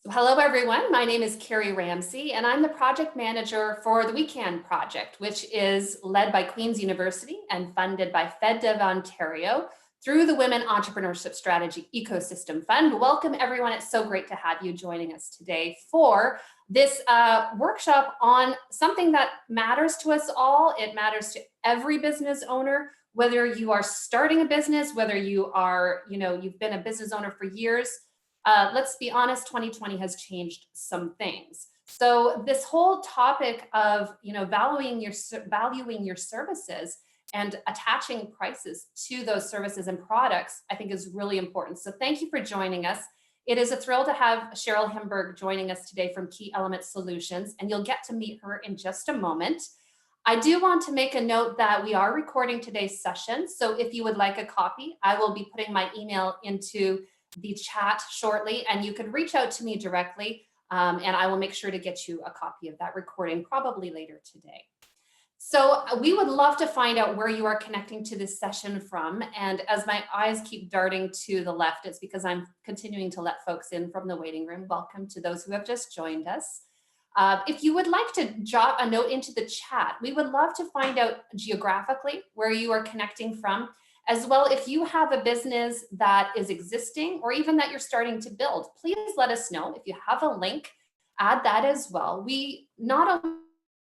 So hello, everyone. My name is Carrie Ramsey, and I'm the project manager for the Weekend Project, which is led by Queen's University and funded by FedDev Ontario through the Women Entrepreneurship Strategy Ecosystem Fund. Welcome, everyone. It's so great to have you joining us today for this workshop on something that matters to us all. It matters to every business owner, whether you are starting a business, whether you are, you've been a business owner for years. Let's be honest, 2020 has changed some things. So this whole topic of valuing your services and attaching prices to those services and products, I think is really important. So thank you for joining us. It is a thrill to have Cheryl Himburg joining us today from Key Element Solutions, and you'll get to meet her in just a moment. I do want to make a note that we are recording today's session. So if you would like a copy, I will be putting my email into the chat shortly, and you can reach out to me directly, and I will make sure to get you a copy of that recording probably later today. So we would love to find out where you are connecting to this session from. And as my eyes keep darting to the left, it's because I'm continuing to let folks in from the waiting room. Welcome to those who have just joined us. If you would like to drop a note into the chat, we would love to find out geographically where you are connecting from. As well, if you have a business that is existing or even that you're starting to build, please let us know. If you have a link, add that as well. We not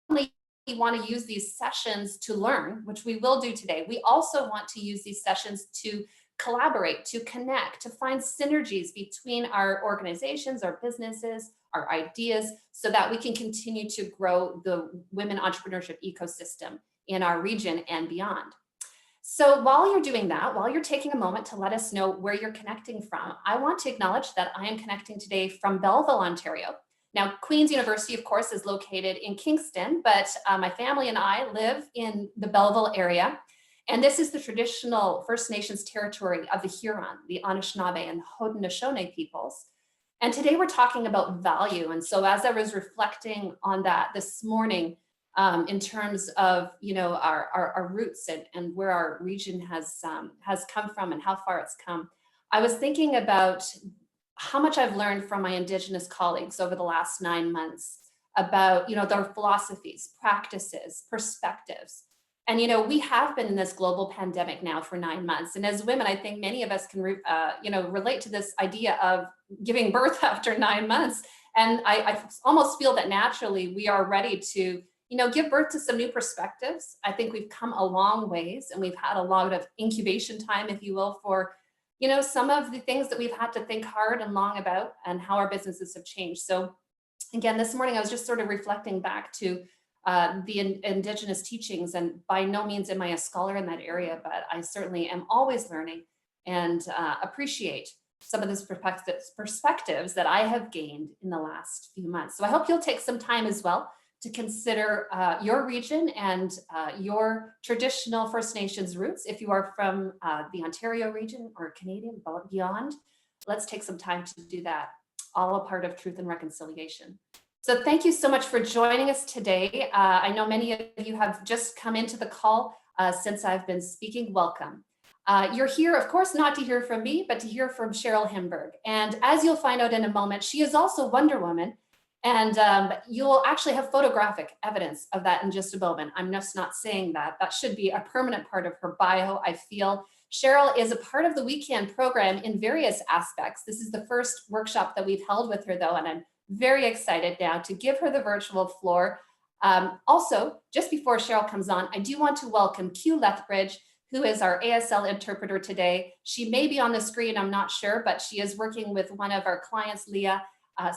only want to use these sessions to learn, which we will do today, we also want to use these sessions to collaborate, to connect, to find synergies between our organizations, our businesses, our ideas, so that we can continue to grow the women entrepreneurship ecosystem in our region and beyond. So while you're doing that, while you're taking a moment to let us know where you're connecting from, I want to acknowledge that I am connecting today from Belleville, Ontario. Now, Queen's University, of course, is located in Kingston, but my family and I live in the Belleville area. And this is the traditional First Nations territory of the Huron, the Anishinaabe, and Haudenosaunee peoples. And today we're talking about value. And so as I was reflecting on that this morning, in terms of our roots and where our region has come from and how far it's come, I was thinking about how much I've learned from my Indigenous colleagues over the last 9 months about their philosophies, practices, perspectives. And we have been in this global pandemic now for 9 months, and as women, I think many of us can relate to this idea of giving birth after 9 months. And I almost feel that naturally we are ready to give birth to some new perspectives. I think we've come a long ways, and we've had a lot of incubation time, if you will, for, some of the things that we've had to think hard and long about and how our businesses have changed. So again, this morning, I was just sort of reflecting back to the Indigenous teachings, and by no means am I a scholar in that area, but I certainly am always learning and appreciate some of those perspectives that I have gained in the last few months. So I hope you'll take some time as well to consider your region and your traditional First Nations roots. If you are from the Ontario region or Canadian beyond, let's take some time to do that. All a part of Truth and Reconciliation. So thank you so much for joining us today. I know many of you have just come into the call since I've been speaking. Welcome. You're here, of course, not to hear from me, but to hear from Cheryl Himburg. And as you'll find out in a moment, she is also Wonder Woman. And you'll actually have photographic evidence of that in just a moment. I'm just not saying that. That should be a permanent part of her bio, I feel. Cheryl is a part of the Weekend program in various aspects. This is the first workshop that we've held with her, though, and I'm very excited now to give her the virtual floor. Also, just before Cheryl comes on, I do want to welcome Q Lethbridge, who is our ASL interpreter today. She may be on the screen, I'm not sure, but she is working with one of our clients, Leah.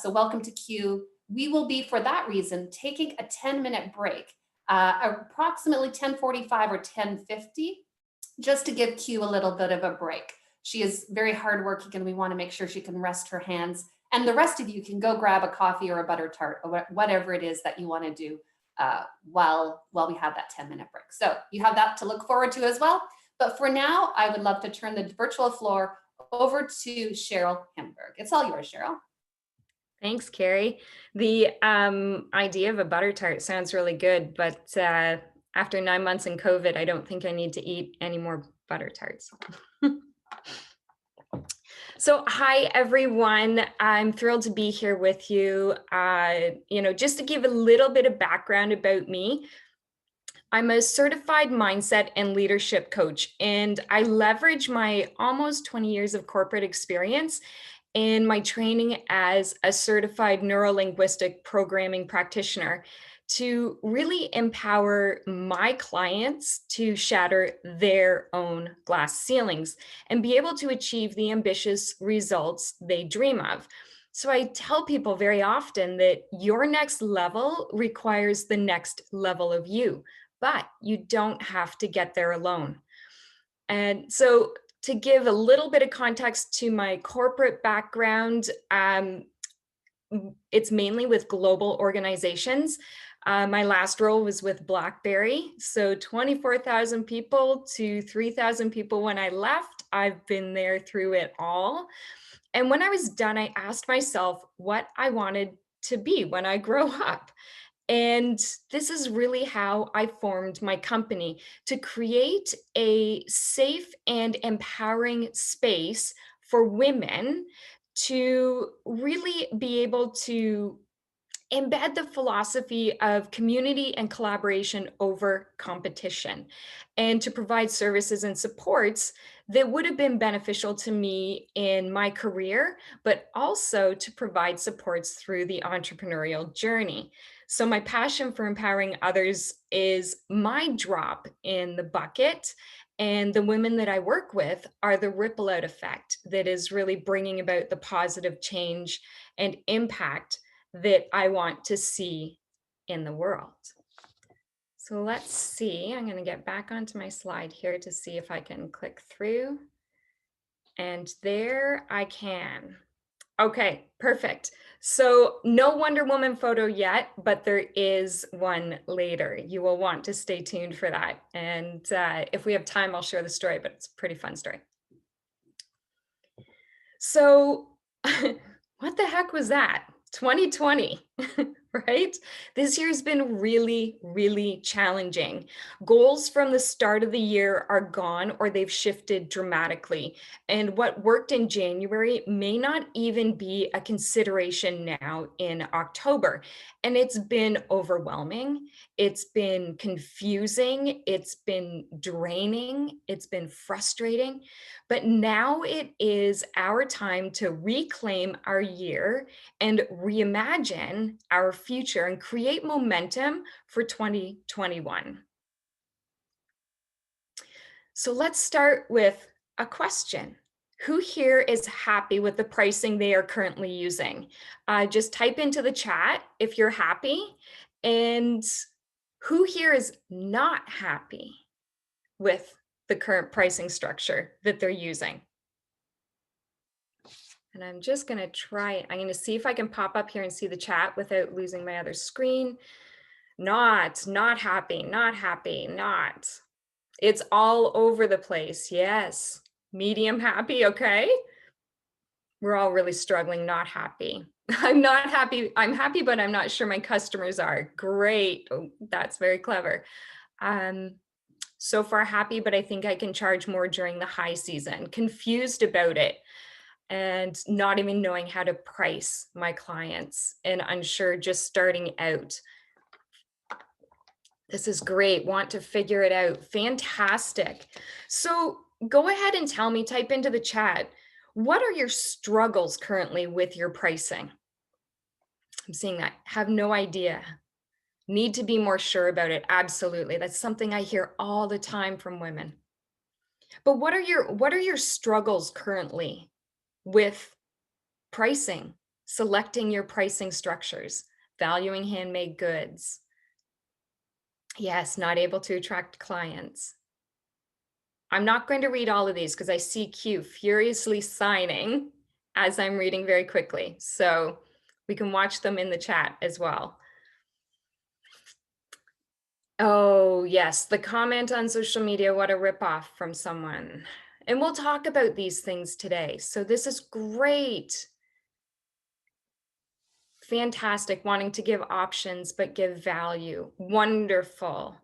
So welcome to Q. We will be, for that reason, taking a 10-minute break, approximately 10:45 or 10:50, just to give Q a little bit of a break. She is very hardworking, and we want to make sure she can rest her hands. And the rest of you can go grab a coffee or a butter tart or whatever it is that you want to do while we have that 10-minute break. So you have that to look forward to as well. But for now, I would love to turn the virtual floor over to Cheryl Himburg. It's all yours, Cheryl. Thanks, Carrie. The idea of a butter tart sounds really good, but after 9 months in COVID, I don't think I need to eat any more butter tarts. So, hi everyone. I'm thrilled to be here with you. Just to give a little bit of background about me, I'm a certified mindset and leadership coach, and I leverage my almost 20 years of corporate experience in my training as a certified neurolinguistic programming practitioner to really empower my clients to shatter their own glass ceilings and be able to achieve the ambitious results they dream of. So I tell people very often that your next level requires the next level of you, but you don't have to get there alone. And so, to give a little bit of context to my corporate background, it's mainly with global organizations. My last role was with BlackBerry. So 24,000 people to 3,000 people when I left. I've been there through it all. And when I was done, I asked myself what I wanted to be when I grow up. And this is really how I formed my company to create a safe and empowering space for women to really be able to embed the philosophy of community and collaboration over competition, and to provide services and supports that would have been beneficial to me in my career, but also to provide supports through the entrepreneurial journey. So, my passion for empowering others is my drop in the bucket. And the women that I work with are the ripple out effect that is really bringing about the positive change and impact that I want to see in the world. So let's see, I'm going to get back onto my slide here to see if I can click through. And there I can. Okay, perfect. So no Wonder Woman photo yet, but there is one later. You will want to stay tuned for that. And if we have time, I'll share the story, but it's a pretty fun story. So what the heck was that? 2020, right? This year's been really, really challenging. Goals from the start of the year are gone or they've shifted dramatically. And what worked in January may not even be a consideration now in October. And it's been overwhelming. It's been confusing. It's been draining. It's been frustrating. But now it is our time to reclaim our year and reimagine our future and create momentum for 2021. So let's start with a question. Who here is happy with the pricing they are currently using? Just type into the chat if you're happy. And who here is not happy with the current pricing structure that they're using? And I'm just going to try, I'm going to see if I can pop up here and see the chat without losing my other screen. Not happy, not happy, not. It's all over the place. Yes. Medium happy. Okay. We're all really struggling, not happy. I'm not happy. I'm happy, but I'm not sure my customers are. Great. Oh, that's very clever. So far happy, but I think I can charge more during the high season. Confused about it and not even knowing how to price my clients and unsure, just starting out. This is great. Want to figure it out. Fantastic. So go ahead and tell me, type into the chat, what are your struggles currently with your pricing? I'm seeing that. Have no idea. Need to be more sure about it. Absolutely. That's something I hear all the time from women. But what are your struggles currently with pricing, selecting your pricing structures, valuing handmade goods? Yes, not able to attract clients. I'm not going to read all of these because I see Q furiously signing as I'm reading very quickly. So we can watch them in the chat as well. Oh, yes, the comment on social media, what a ripoff from someone. And we'll talk about these things today. So this is great. Fantastic, wanting to give options, but give value. Wonderful.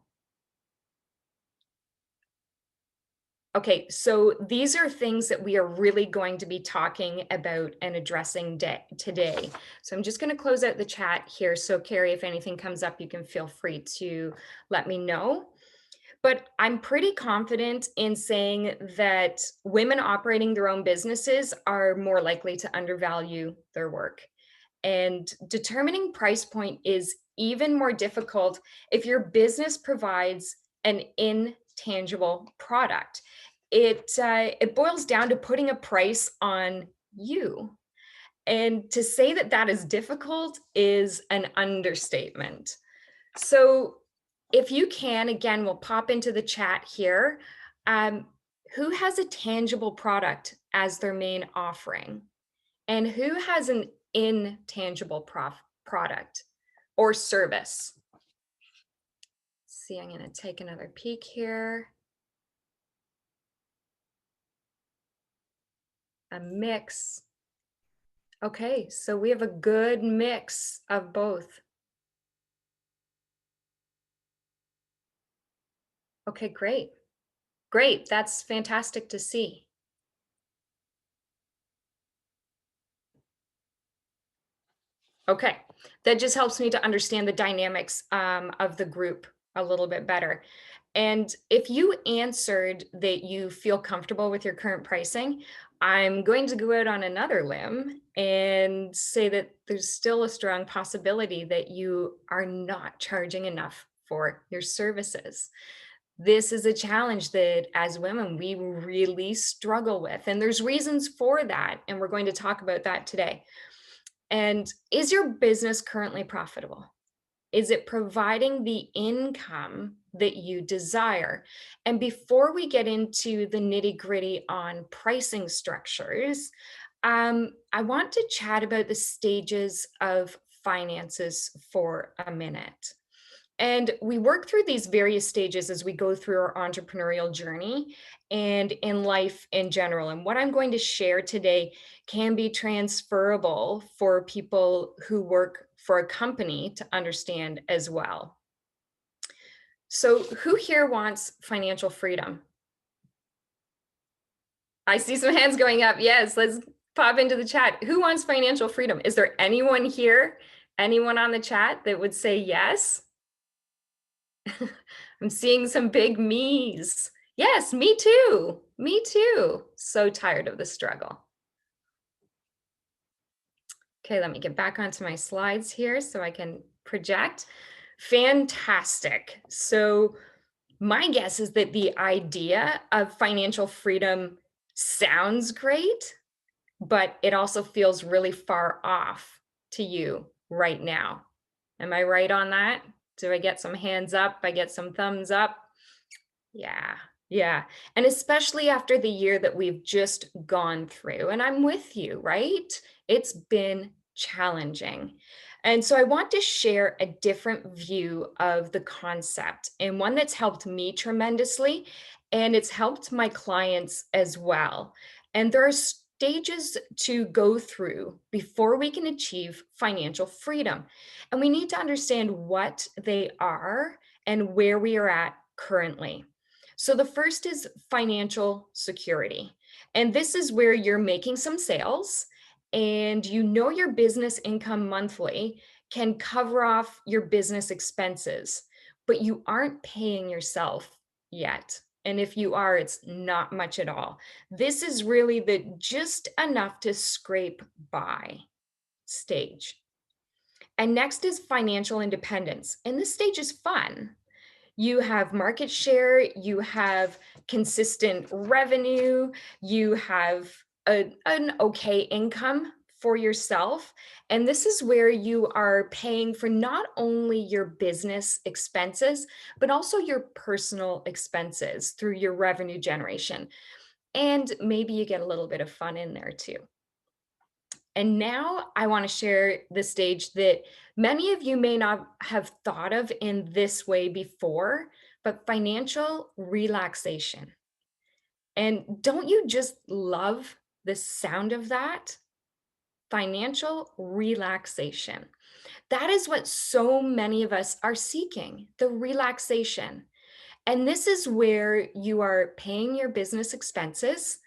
Okay, so these are things that we are really going to be talking about and addressing today. So I'm just going to close out the chat here. So Carrie, if anything comes up, you can feel free to let me know. But I'm pretty confident in saying that women operating their own businesses are more likely to undervalue their work. And determining price point is even more difficult if your business provides an intangible product. It boils down to putting a price on you. And to say that that is difficult is an understatement. So if you can, again, we'll pop into the chat here. Um, who has a tangible product as their main offering? And who has an intangible product or service? Let's see, I'm going to take another peek here. A mix. Okay, so we have a good mix of both. Okay, great. Great, that's fantastic to see. Okay, that just helps me to understand the dynamics of the group a little bit better. And if you answered that you feel comfortable with your current pricing, I'm going to go out on another limb and say that there's still a strong possibility that you are not charging enough for your services. This is a challenge that as women, we really struggle with. And there's reasons for that. And we're going to talk about that today. And is your business currently profitable? Is it providing the income that you desire? And before we get into the nitty gritty on pricing structures, I want to chat about the stages of finances for a minute. And we work through these various stages as we go through our entrepreneurial journey and in life in general. And what I'm going to share today can be transferable for people who work for a company to understand as well. So, who here wants financial freedom? I see some hands going up. Yes, let's pop into the chat. Who wants financial freedom? Is there anyone here, anyone on the chat that would say yes? I'm seeing some big me's. Yes, me too. Me too. So tired of the struggle. Okay, let me get back onto my slides here so I can project. Fantastic. So my guess is that the idea of financial freedom sounds great, but it also feels really far off to you right now. Am I right on that? Do I get some hands up? I get some thumbs up? Yeah, yeah. And especially after the year that we've just gone through. And I'm with you, right? It's been challenging. And so I want to share a different view of the concept and one that's helped me tremendously. And it's helped my clients as well. And there are stages to go through before we can achieve financial freedom. And we need to understand what they are and where we are at currently. So the first is financial security. And this is where you're making some sales and you know your business income monthly can cover off your business expenses, but you aren't paying yourself yet. And if you are, it's not much at all. This is really the just enough to scrape by stage. And next is financial independence. And this stage is fun. You have market share, you have consistent revenue, you have an okay income for yourself. And this is where you are paying for not only your business expenses, but also your personal expenses through your revenue generation. And maybe you get a little bit of fun in there too. And now I want to share the stage that many of you may not have thought of in this way before, but financial relaxation. And don't you just love the sound of that? Financial relaxation. That is what so many of us are seeking, the relaxation. And this is where you are paying your business expenses,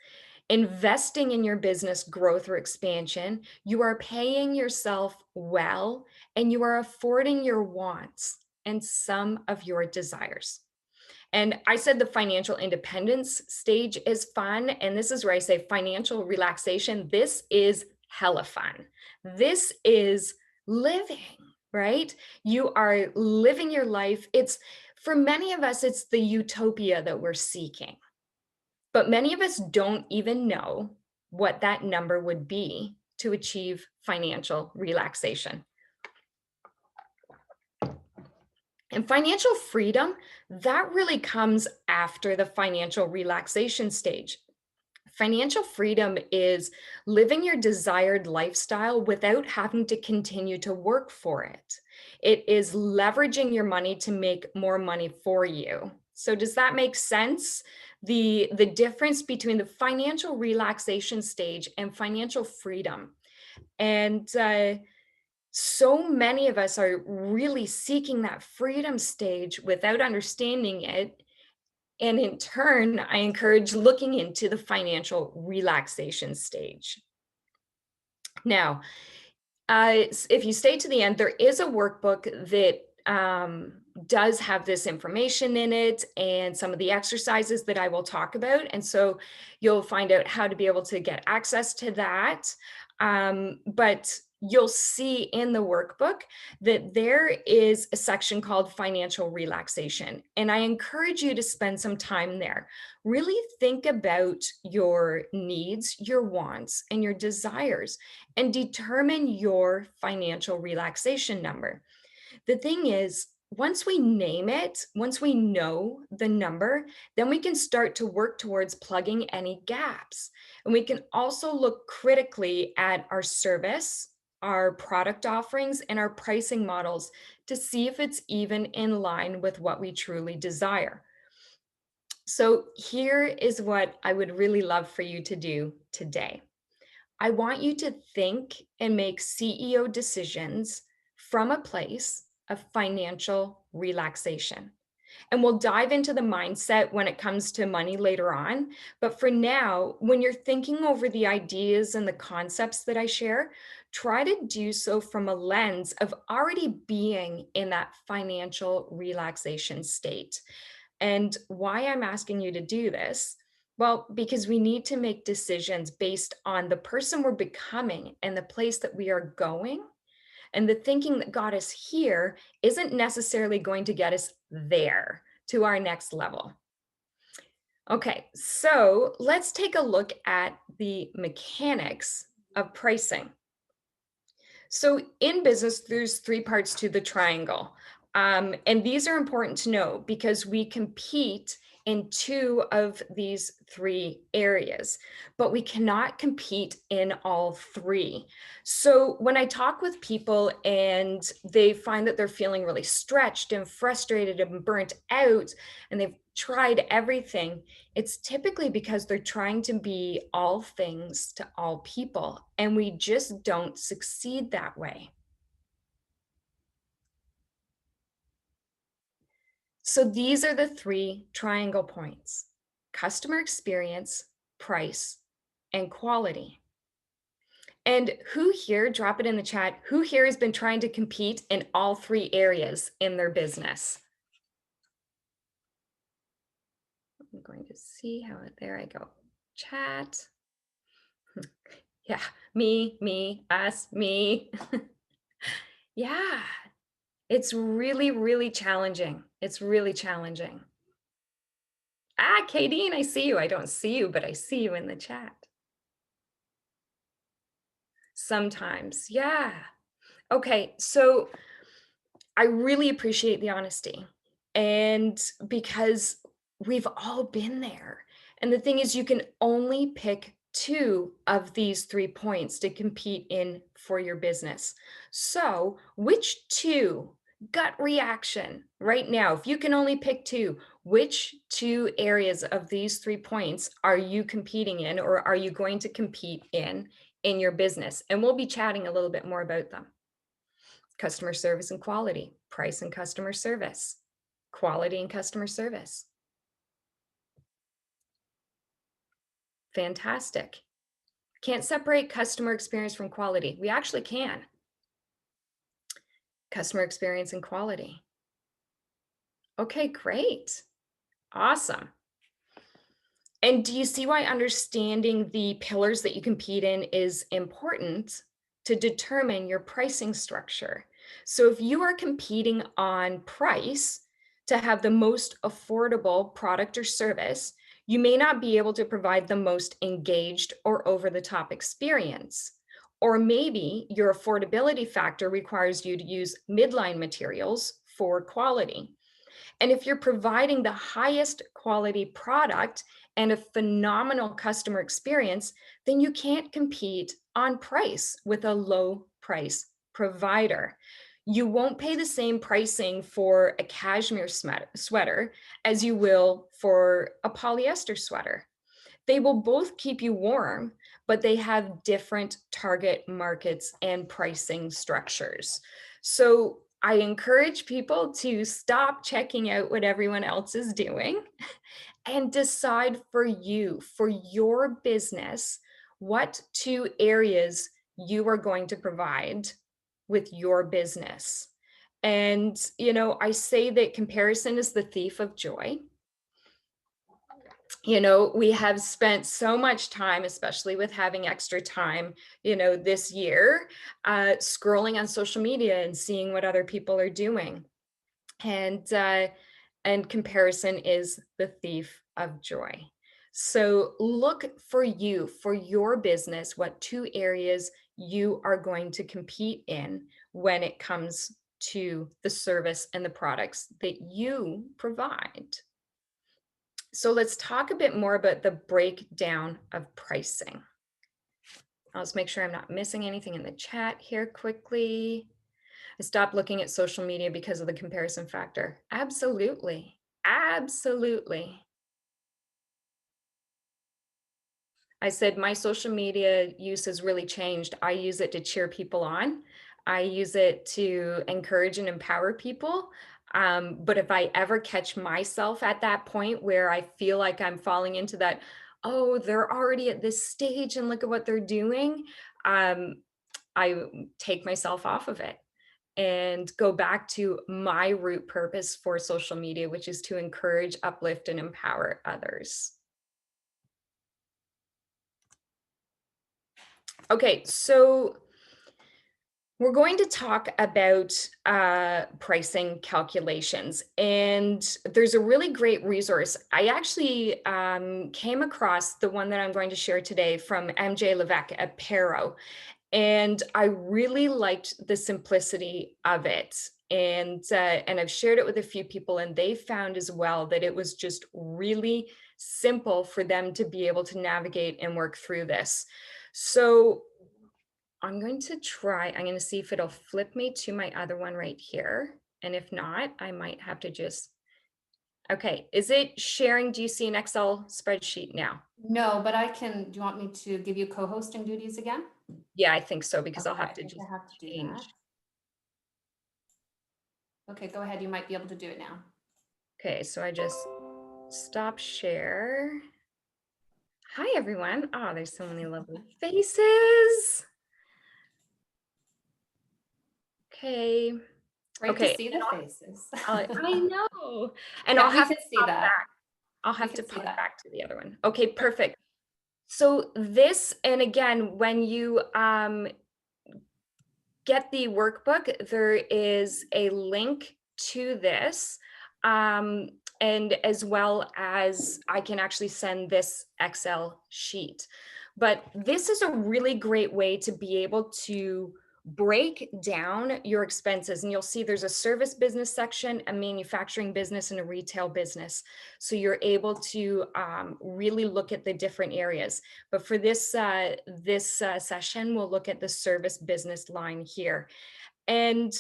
investing in your business growth or expansion. You are paying yourself well, and you are affording your wants and some of your desires. And I said the financial independence stage is fun. And this is where I say financial relaxation. This is hella fun. This is living, right? You are living your life. It's for many of us, it's the utopia that we're seeking. But many of us don't even know what that number would be to achieve financial relaxation. And financial freedom, that really comes after the financial relaxation stage. Financial freedom is living your desired lifestyle without having to continue to work for it. It is leveraging your money to make more money for you. So does that make sense? The difference between the financial relaxation stage and financial freedom. And so many of us are really seeking that freedom stage without understanding it. And in turn, I encourage looking into the financial relaxation stage. Now, if you stay to the end, there is a workbook that does have this information in it and some of the exercises that I will talk about. And so you'll find out how to be able to get access to that. But you'll see in the workbook that there is a section called financial relaxation. And I encourage you to spend some time there. Really think about your needs, your wants, and your desires, and determine your financial relaxation number. The thing is, once we name it, once we know the number, then we can start to work towards plugging any gaps. And we can also look critically at our service, our product offerings, and our pricing models to see if it's even in line with what we truly desire. So here is what I would really love for you to do today. I want you to think and make CEO decisions from a place of financial relaxation. And we'll dive into the mindset when it comes to money later on. But for now, when you're thinking over the ideas and the concepts that I share, try to do so from a lens of already being in that financial relaxation state. And why I'm asking you to do this, well, because we need to make decisions based on the person we're becoming and the place that we are going. And the thinking that got us here isn't necessarily going to get us there to our next level. Okay, so let's take a look at the mechanics of pricing. So in business, there's three parts to the triangle. And these are important to know because we compete in two of these three areas, but we cannot compete in all three. So when I talk with people and they find that they're feeling really stretched and frustrated and burnt out, and they've tried everything, it's typically because they're trying to be all things to all people, and we just don't succeed that way. So these are the three triangle points: customer experience, price, and quality. And who here, drop it in the chat, who here has been trying to compete in all three areas in their business? I'm going to see how, there I go. Chat. Yeah, me, us, me. Yeah, it's really, really challenging. It's really challenging. Ah, Kadeen, I see you. I don't see you, but I see you in the chat. Sometimes, yeah. Okay, so I really appreciate the honesty. And because we've all been there. And the thing is, you can only pick two of these 3 points to compete in for your business. So, which two gut reaction right now, if you can only pick two, which two areas of these 3 points are you competing in or are you going to compete in your business? And we'll be chatting a little bit more about them. Customer service and quality, price and customer service, quality and customer service, Fantastic. Can't separate customer experience from quality. We actually can. Customer experience and quality. Okay, great. Awesome. And do you see why understanding the pillars that you compete in is important to determine your pricing structure? So if you are competing on price to have the most affordable product or service, you may not be able to provide the most engaged or over the top experience. Or maybe your affordability factor requires you to use midline materials for quality. And if you're providing the highest quality product and a phenomenal customer experience, then you can't compete on price with a low price provider. You won't pay the same pricing for a cashmere sweater as you will for a polyester sweater. They will both keep you warm, but they have different target markets and pricing structures. So I encourage people to stop checking out what everyone else is doing and decide for you, for your business, what two areas you are going to provide with your business. And, I say that comparison is the thief of joy. We have spent so much time, especially with having extra time, this year, scrolling on social media and seeing what other people are doing. And comparison is the thief of joy. So look for you, for your business, what two areas you are going to compete in when it comes to the service and the products that you provide. So let's talk a bit more about the breakdown of pricing. I'll just make sure I'm not missing anything in the chat here quickly. I stopped looking at social media because of the comparison factor. Absolutely. Absolutely. I said my social media use has really changed. I use it to cheer people on. I use it to encourage and empower people. But if I ever catch myself at that point where I feel like I'm falling into that, oh, they're already at this stage and look at what they're doing, I take myself off of it and go back to my root purpose for social media, which is to encourage, uplift, and empower others. Okay, so we're going to talk about pricing calculations, and there's a really great resource. I actually came across the one that I'm going to share today from MJ Levesque at Pero, and I really liked the simplicity of it. And I've shared it with a few people, and they found as well that it was just really simple for them to be able to navigate and work through this. So I'm going to see if it'll flip me to my other one right here. And if not, I might have to okay, is it sharing? Do you see an Excel spreadsheet now? No, but do you want me to give you co-hosting duties again? Yeah, I think so, because I'll Okay, have to I think just I have to do change. that. Okay, go ahead. You might be able to do it now. Okay, so I just stop share. Hi, everyone. Oh, there's so many lovely faces. Okay. Great Okay. to see the faces. I know. And Yeah, I'll we have can to see pop that. back. I'll We have to can see pop that. back to the other one. Okay, perfect. So this, and again, when you get the workbook, there is a link to this. And as well as I can actually send this Excel sheet. But this is a really great way to be able to break down your expenses. And you'll see there's a service business section, a manufacturing business, and a retail business. So you're able to really look at the different areas. But for this session, we'll look at the service business line here. And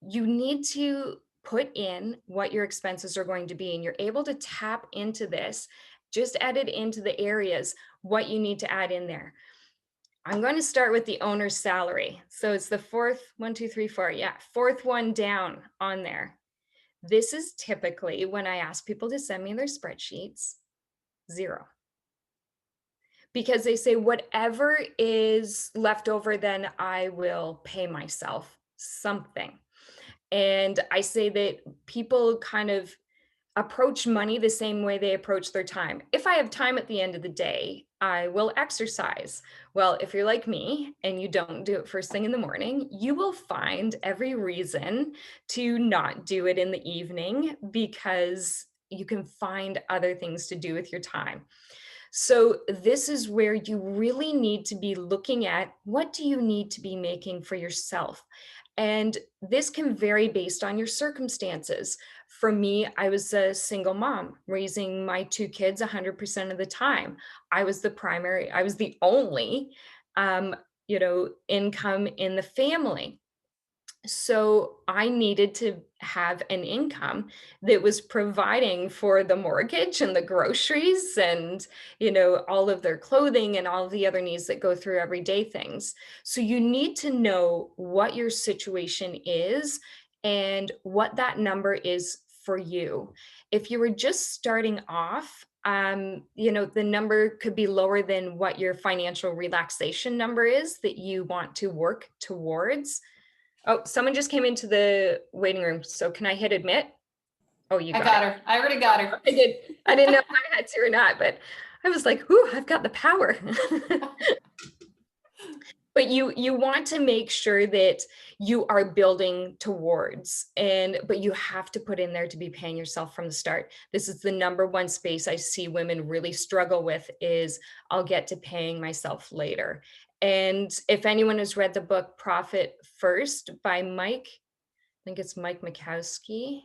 you need to put in what your expenses are going to be, and you're able to tap into this, just add it into the areas, what you need to add in there. I'm going to start with the owner's salary. So it's the fourth one down on there. This is typically when I ask people to send me their spreadsheets, zero. because they say whatever is left over, then I will pay myself something. And I say that people kind of approach money the same way they approach their time. If I have time at the end of the day, I will exercise. Well, if you're like me and you don't do it first thing in the morning, you will find every reason to not do it in the evening because you can find other things to do with your time. So this is where you really need to be looking at what do you need to be making for yourself? And this can vary based on your circumstances. For me, I was a single mom raising my two kids 100% of the time. I was the only income in the family. So I needed to have an income that was providing for the mortgage and the groceries and, all of their clothing and all of the other needs that go through everyday things. So you need to know what your situation is and what that number is for you. If you were just starting off, the number could be lower than what your financial relaxation number is that you want to work towards. Oh, someone just came into the waiting room. So can I hit admit? Oh, you I got got it. her. I already got her. I did. I didn't know if I had to or not, but I was like, "Ooh, I've got the power." But you want to make sure that you are building towards, but you have to put in there to be paying yourself from the start. This is the number one space I see women really struggle with is I'll get to paying myself later. And if anyone has read the book Profit First by Mike, I think it's Mike Makowski,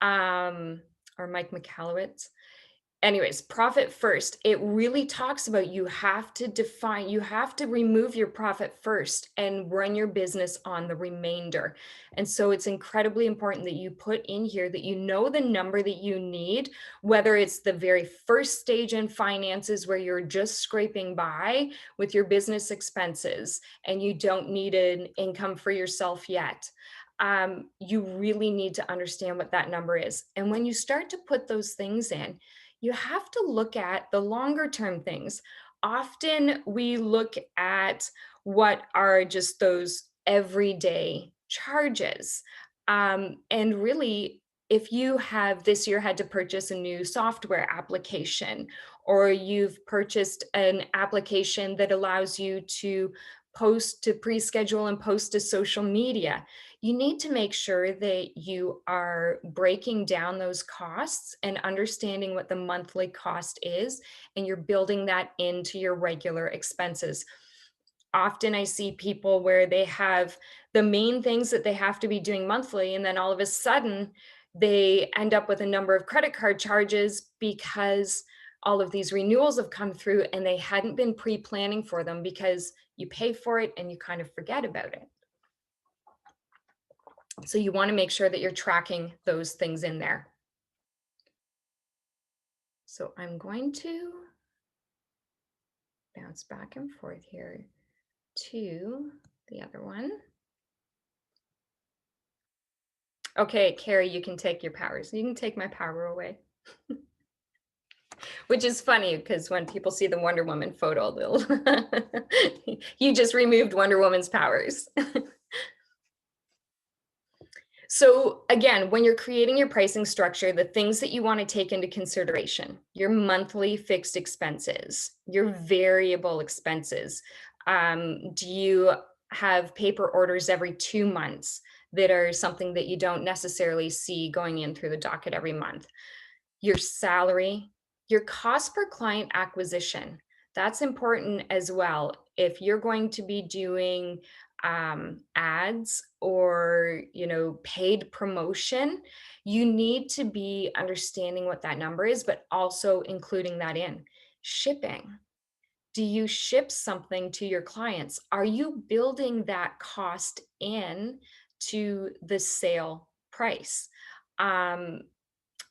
or Mike Michalowicz. Anyways, profit first. It really talks about you have to remove your profit first and run your business on the remainder. And so it's incredibly important that you put in here that you know the number that you need, whether it's the very first stage in finances where you're just scraping by with your business expenses and you don't need an income for yourself yet. You really need to understand what that number is. And when you start to put those things in, you have to look at the longer term things. Often we look at what are just those everyday charges. And really, if you have this year had to purchase a new software application, or you've purchased an application that allows you to post to pre-schedule and post to social media, you need to make sure that you are breaking down those costs and understanding what the monthly cost is, and you're building that into your regular expenses. Often I see people where they have the main things that they have to be doing monthly, and then all of a sudden they end up with a number of credit card charges because all of these renewals have come through and they hadn't been pre-planning for them because you pay for it and you kind of forget about it. So you want to make sure that you're tracking those things in there. So I'm going to bounce back and forth here to the other one. Okay, Carrie, you can take your powers. You can take my power away. Which is funny because when people see the Wonder Woman photo, they'll you just removed Wonder Woman's powers. So again, when you're creating your pricing structure, the things that you want to take into consideration, your monthly fixed expenses, your variable expenses. Do you have paper orders every 2 months that are something that you don't necessarily see going in through the docket every month? Your salary, your cost per client acquisition. That's important as well. If you're going to be doing ads or paid promotion, you need to be understanding what that number is, but also including that in shipping. Do you ship something to your clients? Are you building that cost in to the sale price?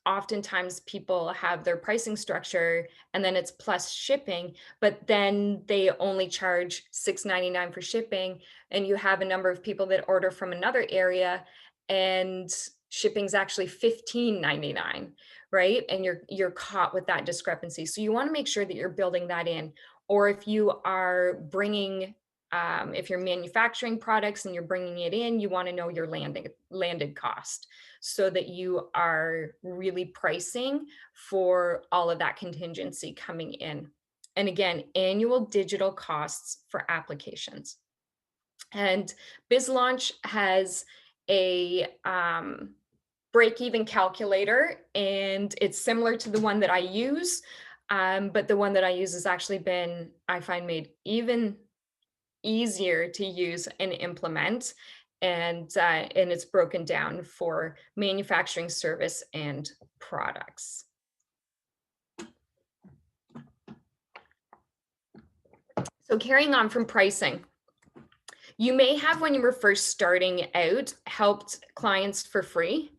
Oftentimes people have their pricing structure and then it's plus shipping, but then they only charge $6.99 for shipping, and you have a number of people that order from another area and shipping's actually $15.99, right? And you're caught with that discrepancy. So you want to make sure that you're building that in. or if you are bringing, if you're manufacturing products and you're bringing it in, you want to know your landed cost so that you are really pricing for all of that contingency coming in. And again, annual digital costs for applications. And BizLaunch has a break-even calculator, and it's similar to the one that I use, but the one that I use has actually been, I find, made even easier to use and implement, and it's broken down for manufacturing, service, and products. So carrying on from pricing, you may have, when you were first starting out, helped clients for free,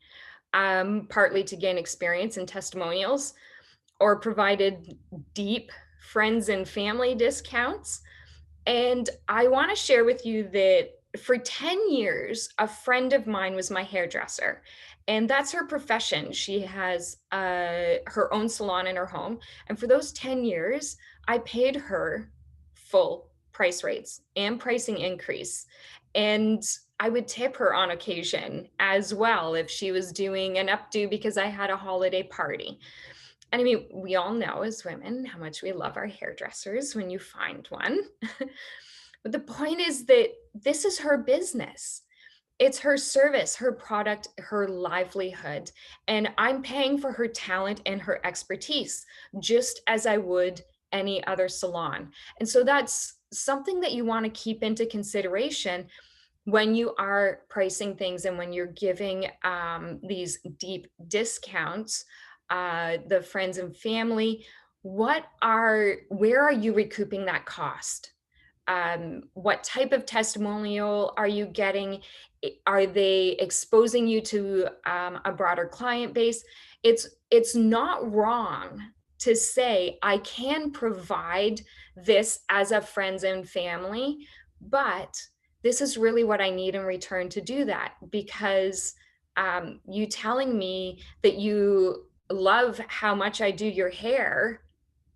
partly to gain experience and testimonials, or provided deep friends and family discounts. And I want to share with you that for 10 years, a friend of mine was my hairdresser, and that's her profession. She has her own salon in her home. And for those 10 years, I paid her full price rates and pricing increase. And I would tip her on occasion as well if she was doing an updo because I had a holiday party. And I mean, we all know as women how much we love our hairdressers when you find one. But the point is that this is her business. It's her service, her product, her livelihood. And I'm paying for her talent and her expertise, just as I would any other salon. And so that's something that you want to keep into consideration when you are pricing things and when you're giving these deep discounts, the friends and family. Where are you recouping that cost? What type of testimonial are you getting? Are they exposing you to a broader client base? It's not wrong to say, I can provide this as a friends and family, but this is really what I need in return to do that, because you telling me that you love how much I do your hair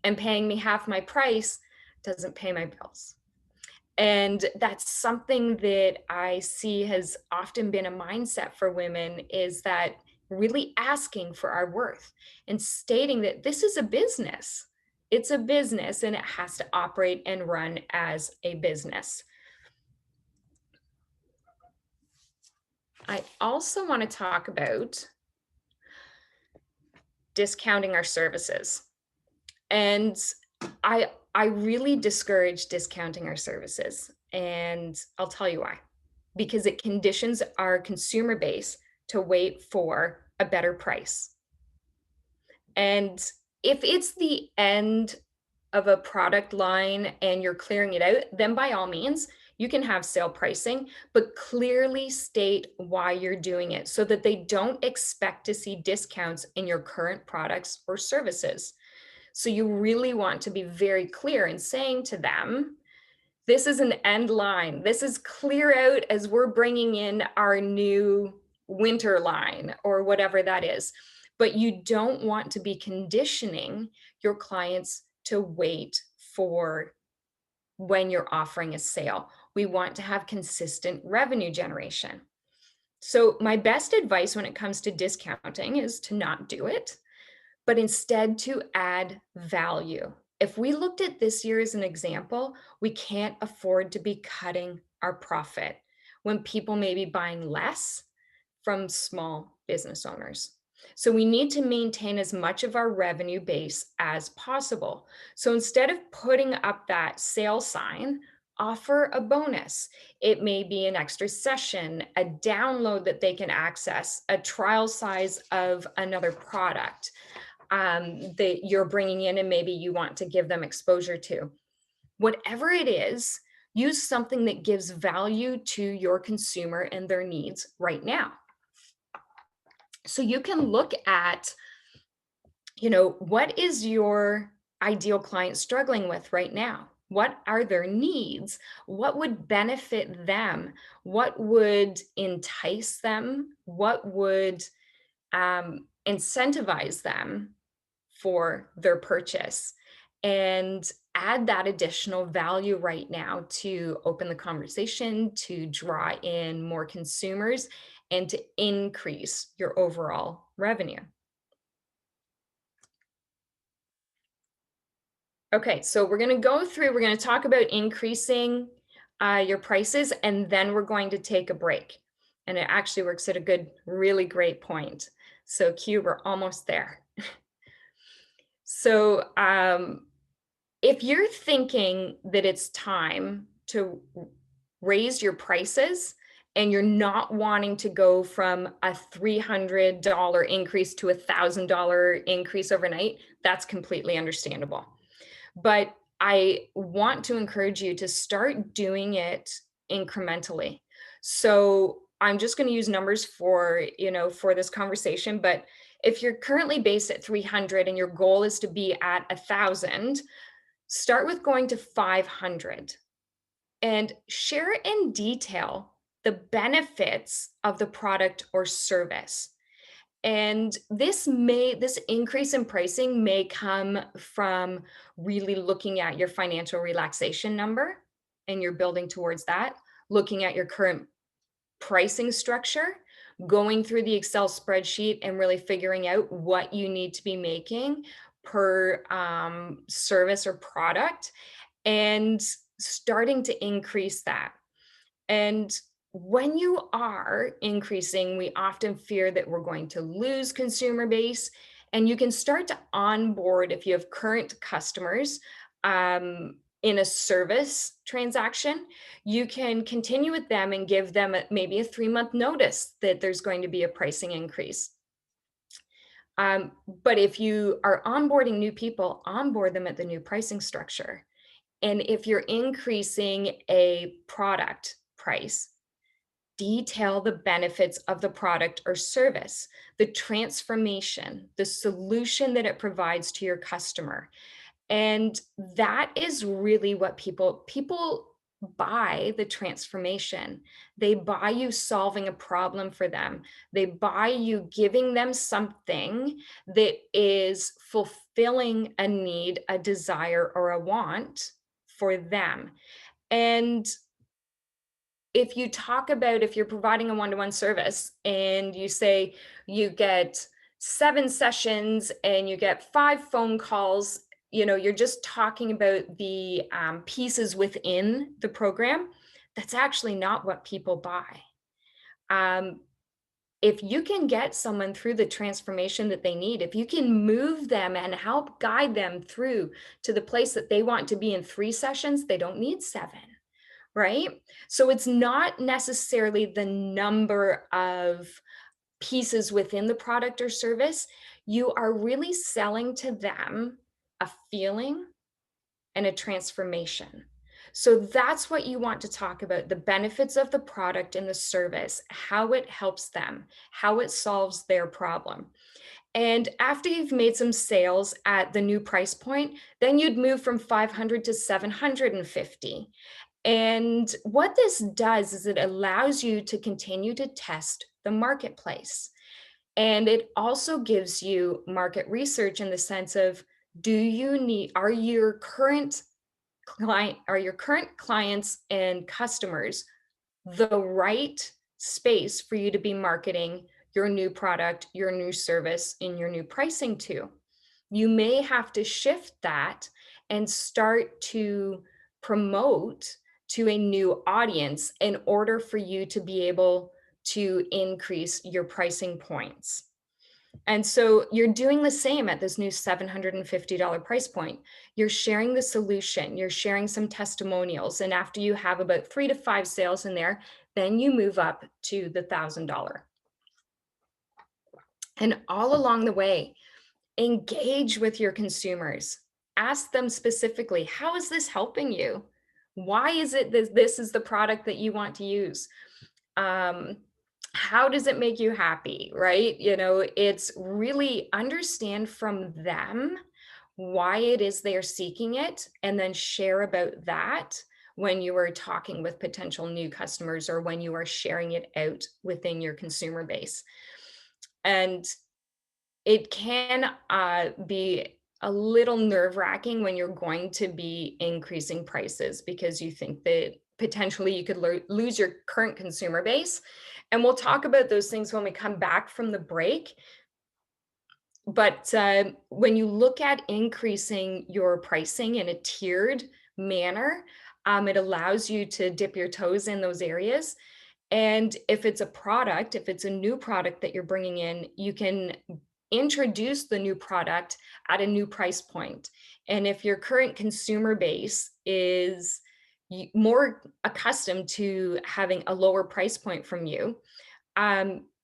and paying me half my price doesn't pay my bills. And that's something that I see has often been a mindset for women, is that really asking for our worth and stating that this is a business. It's a business and it has to operate and run as a business. I also want to talk about discounting our services. And I really discourage discounting our services. And I'll tell you why. Because it conditions our consumer base to wait for a better price. And if it's the end of a product line and you're clearing it out, then by all means, you can have sale pricing, but clearly state why you're doing it so that they don't expect to see discounts in your current products or services. So you really want to be very clear in saying to them, this is an end line. This is clear out as we're bringing in our new winter line or whatever that is. But you don't want to be conditioning your clients to wait for when you're offering a sale. We want to have consistent revenue generation. So my best advice when it comes to discounting is to not do it, but instead to add value. If we looked at this year as an example, we can't afford to be cutting our profit when people may be buying less from small business owners. So we need to maintain as much of our revenue base as possible. So instead of putting up that sale sign, offer a bonus. It may be an extra session, a download that they can access, a trial size of another product that you're bringing in and maybe you want to give them exposure to. Whatever it is, use something that gives value to your consumer and their needs right now. So you can look at, what is your ideal client struggling with right now? What are their needs? What would benefit them? What would entice them? What would incentivize them for their purchase? And add that additional value right now to open the conversation, to draw in more consumers, and to increase your overall revenue. Okay, so we're going to talk about increasing your prices, and then we're going to take a break. And it actually works at a good, really great point. So, Q, we're almost there. So, if you're thinking that it's time to raise your prices and you're not wanting to go from a $300 increase to a $1,000 increase overnight, that's completely understandable. But I want to encourage you to start doing it incrementally. So I'm just going to use numbers for, for this conversation, but if you're currently based at 300 and your goal is to be at 1,000, start with going to 500 and share in detail the benefits of the product or service. And this increase in pricing may come from really looking at your financial relaxation number, and you're building towards that, looking at your current pricing structure, going through the Excel spreadsheet and really figuring out what you need to be making per service or product, and starting to increase that. And when you are increasing, we often fear that we're going to lose consumer base. And you can start to onboard if you have current customers in a service transaction. You can continue with them and give them maybe a 3-month notice that there's going to be a pricing increase. But if you are onboarding new people, onboard them at the new pricing structure. And if you're increasing a product price, detail the benefits of the product or service, the transformation, the solution that it provides to your customer. And that is really what people buy the transformation. They buy you solving a problem for them. They buy you giving them something that is fulfilling a need, a desire, or a want for them. And if you're providing a one-to-one service and you say you get 7 sessions and you get 5 phone calls, you're just talking about the pieces within the program. That's actually not what people buy. Um, if you can get someone through the transformation that they need, if you can move them and help guide them through to the place that they want to be in 3 sessions, they don't need 7. Right? So it's not necessarily the number of pieces within the product or service. You are really selling to them a feeling and a transformation. So that's what you want to talk about, the benefits of the product and the service, how it helps them, how it solves their problem. And after you've made some sales at the new price point, then you'd move from 500 to 750. And what this does is it allows you to continue to test the marketplace. And it also gives you market research in the sense of, are your current clients and customers the right space for you to be marketing your new product, your new service, and your new pricing to? You may have to shift that and start to promote to a new audience in order for you to be able to increase your pricing points. And so you're doing the same at this new $750 price point. You're sharing the solution, you're sharing some testimonials. And after you have about 3 to 5 sales in there, then you move up to the $1,000. And all along the way, engage with your consumers. Ask them specifically, how is this helping you? Why is it that this is the product that you want to use? How does it make you happy, right? It's really understand from them why it is they're seeking it, and then share about that when you are talking with potential new customers or when you are sharing it out within your consumer base. And it can be a little nerve-wracking when you're going to be increasing prices because you think that potentially you could lose your current consumer base. And we'll talk about those things when we come back from the break. But when you look at increasing your pricing in a tiered manner, it allows you to dip your toes in those areas. And if it's a product, if it's a new product that you're bringing in, you can introduce the new product at a new price point. And if your current consumer base is more accustomed to having a lower price point from you,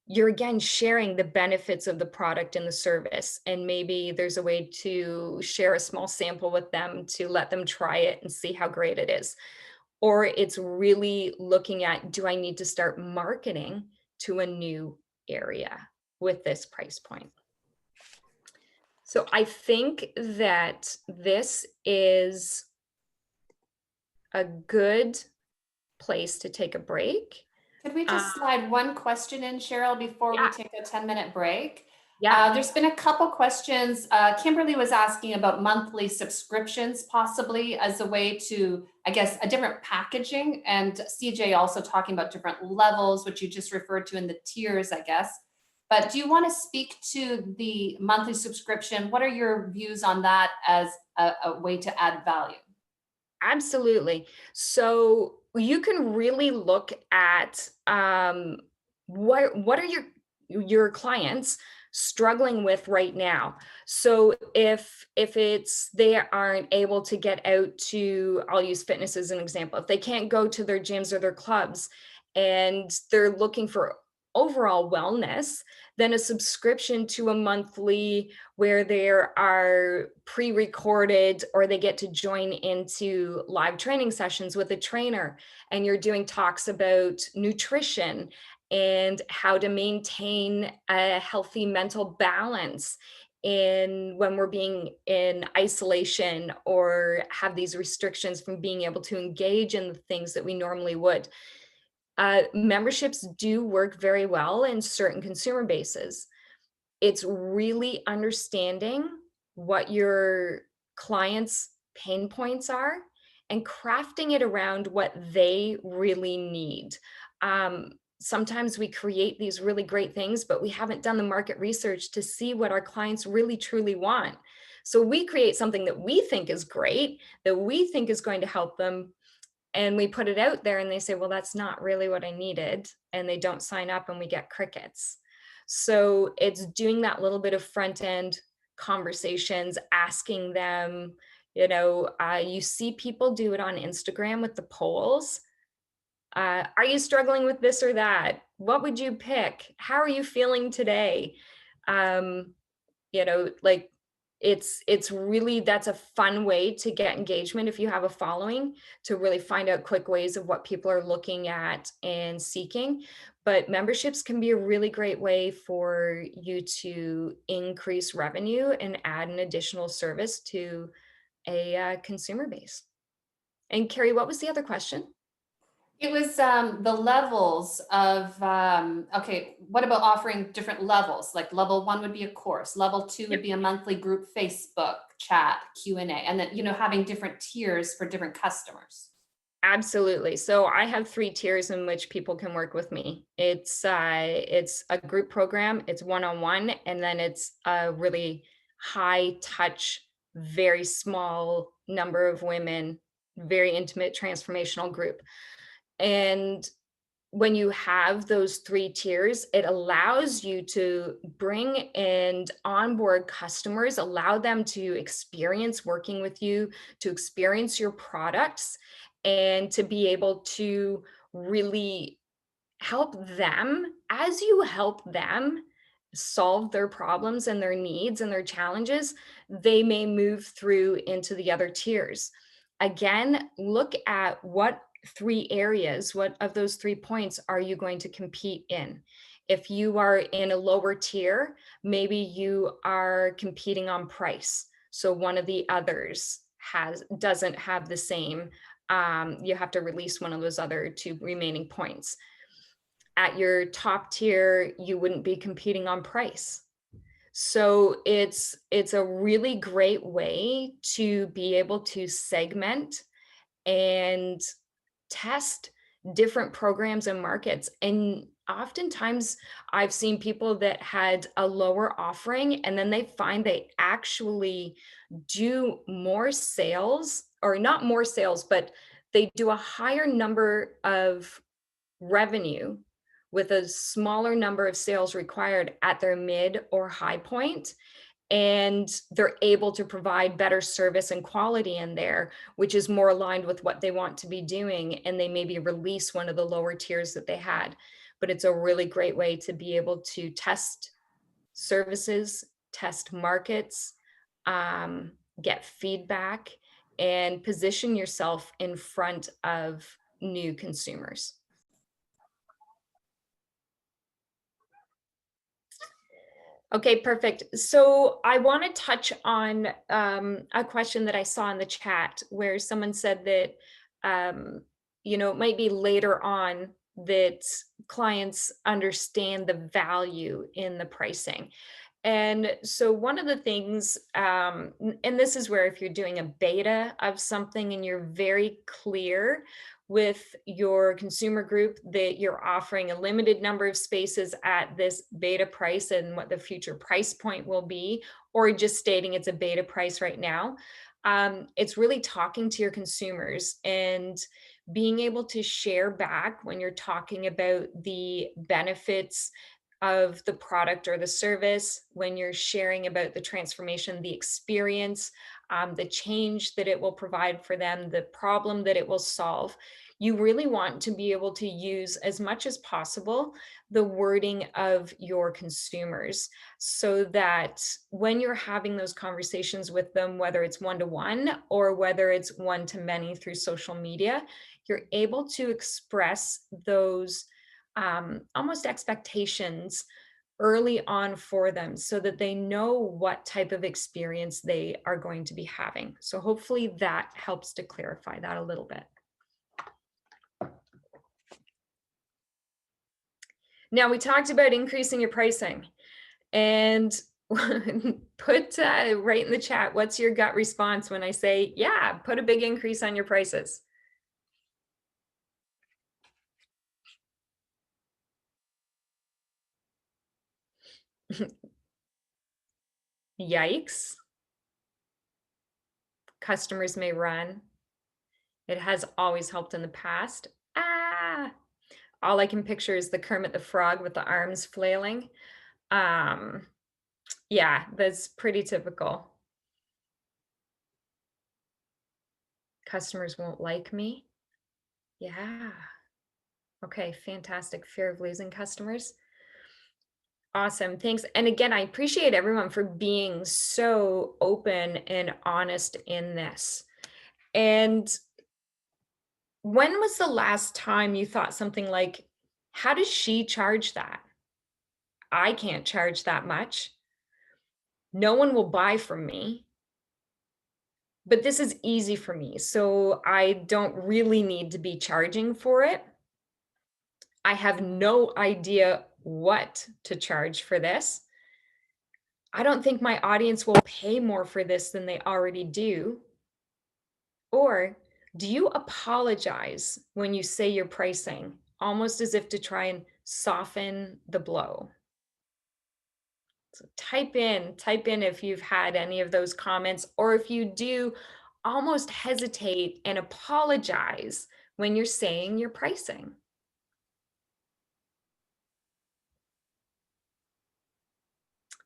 you're again sharing the benefits of the product and the service. And maybe there's a way to share a small sample with them to let them try it and see how great it is. Or it's really looking at, do I need to start marketing to a new area with this price point? So I think that this is a good place to take a break. Could we just slide one question in, Cheryl, before we Yeah, take a 10-minute break? yeah, There's been a couple questions. Kimberly was asking about monthly subscriptions, possibly as a way to, I guess, a different packaging. And CJ also talking about different levels, which you just referred to in the tiers, I guess. But do you want to speak to the monthly subscription? What are your views on that as a way to add value? absolutely. So you can really look at what are your clients struggling with right now. So if it's they aren't able to get out to, I'll use fitness as an example, if they can't go to their gyms or their clubs and they're looking for overall wellness, then a subscription to a monthly where there are pre-recorded or they get to join into live training sessions with a trainer, and you're doing talks about nutrition and how to maintain a healthy mental balance in when we're being in isolation or have these restrictions from being able to engage in the things that we normally would. Memberships do work very well in certain consumer bases. It's really understanding what your clients' pain points are and crafting it around what they really need. Sometimes we create these really great things, but we haven't done the market research to see what our clients really truly want. So we create something that we think is great, that we think is going to help them, and we put it out there and they say, well, that's not really what I needed, and they don't sign up and we get crickets. So it's doing that little bit of front end conversations, asking them, you see people do it on Instagram with the polls. Are you struggling with this or that? What would you pick? How are you feeling today? um, like, it's really, that's a fun way to get engagement if you have a following, to really find out quick ways of what people are looking at and seeking. But memberships can be a really great way for you to increase revenue and add an additional service to a consumer base. And Carrie, what was the other question? It was the levels of, okay, what about offering different levels? Like level one would be a course, level two would be a monthly group Facebook chat, Q&A, and then, having different tiers for different customers. Absolutely. So I have 3 tiers in which people can work with me. It's a group program, it's one-on-one, and then it's a really high touch, very small number of women, very intimate transformational group. And when you have those 3 tiers, it allows you to bring and onboard customers, allow them to experience working with you, to experience your products, and to be able to really help them. As you help them solve their problems and their needs and their challenges, they may move through into the other tiers. Again, look at what 3 areas, what of those 3 points are you going to compete in? If you are in a lower tier, maybe you are competing on price. So one of the others doesn't have the same, you have to release one of those other 2 remaining points. At your top tier, you wouldn't be competing on price. So it's a really great way to be able to segment and test different programs and markets. And oftentimes I've seen people that had a lower offering and then they find they actually do more sales, or not more sales, but they do a higher number of revenue with a smaller number of sales required at their mid or high point, and they're able to provide better service and quality in there, which is more aligned with what they want to be doing, and they maybe release one of the lower tiers that they had. But it's a really great way to be able to test services, test markets, get feedback, and position yourself in front of new consumers. Okay, perfect. So I want to touch on a question that I saw in the chat where someone said that, it might be later on that clients understand the value in the pricing. And so one of the things, and this is where if you're doing a beta of something and you're very clear with your consumer group that you're offering a limited number of spaces at this beta price and what the future price point will be, or just stating it's a beta price right now, it's really talking to your consumers and being able to share back when you're talking about the benefits of the product or the service, when you're sharing about the transformation, the experience, the change that it will provide for them, the problem that it will solve. You really want to be able to use as much as possible the wording of your consumers so that when you're having those conversations with them, whether it's one to one or whether it's one to many through social media, you're able to express those almost expectations early on for them so that they know what type of experience they are going to be having. So hopefully that helps to clarify that a little bit. Now we talked about increasing your pricing, and put right in the chat, what's your gut response when I say, yeah, put a big increase on your prices? Yikes. Customers may run. It has always helped in the past. Ah, all I can picture is the Kermit the Frog with the arms flailing. Yeah, that's pretty typical. Customers won't like me. Yeah. Okay, fantastic. Fear of losing customers. Awesome. Thanks. And again, I appreciate everyone for being so open and honest in this. And when was the last time you thought something like, how does she charge that? I can't charge that much. No one will buy from me, but this is easy for me. So I don't really need to be charging for it. I have no idea what to charge for this. I don't think my audience will pay more for this than they already do. Or do you apologize when you say your pricing, almost as if to try and soften the blow? So type in if you've had any of those comments, or if you do, almost hesitate and apologize when you're saying your pricing.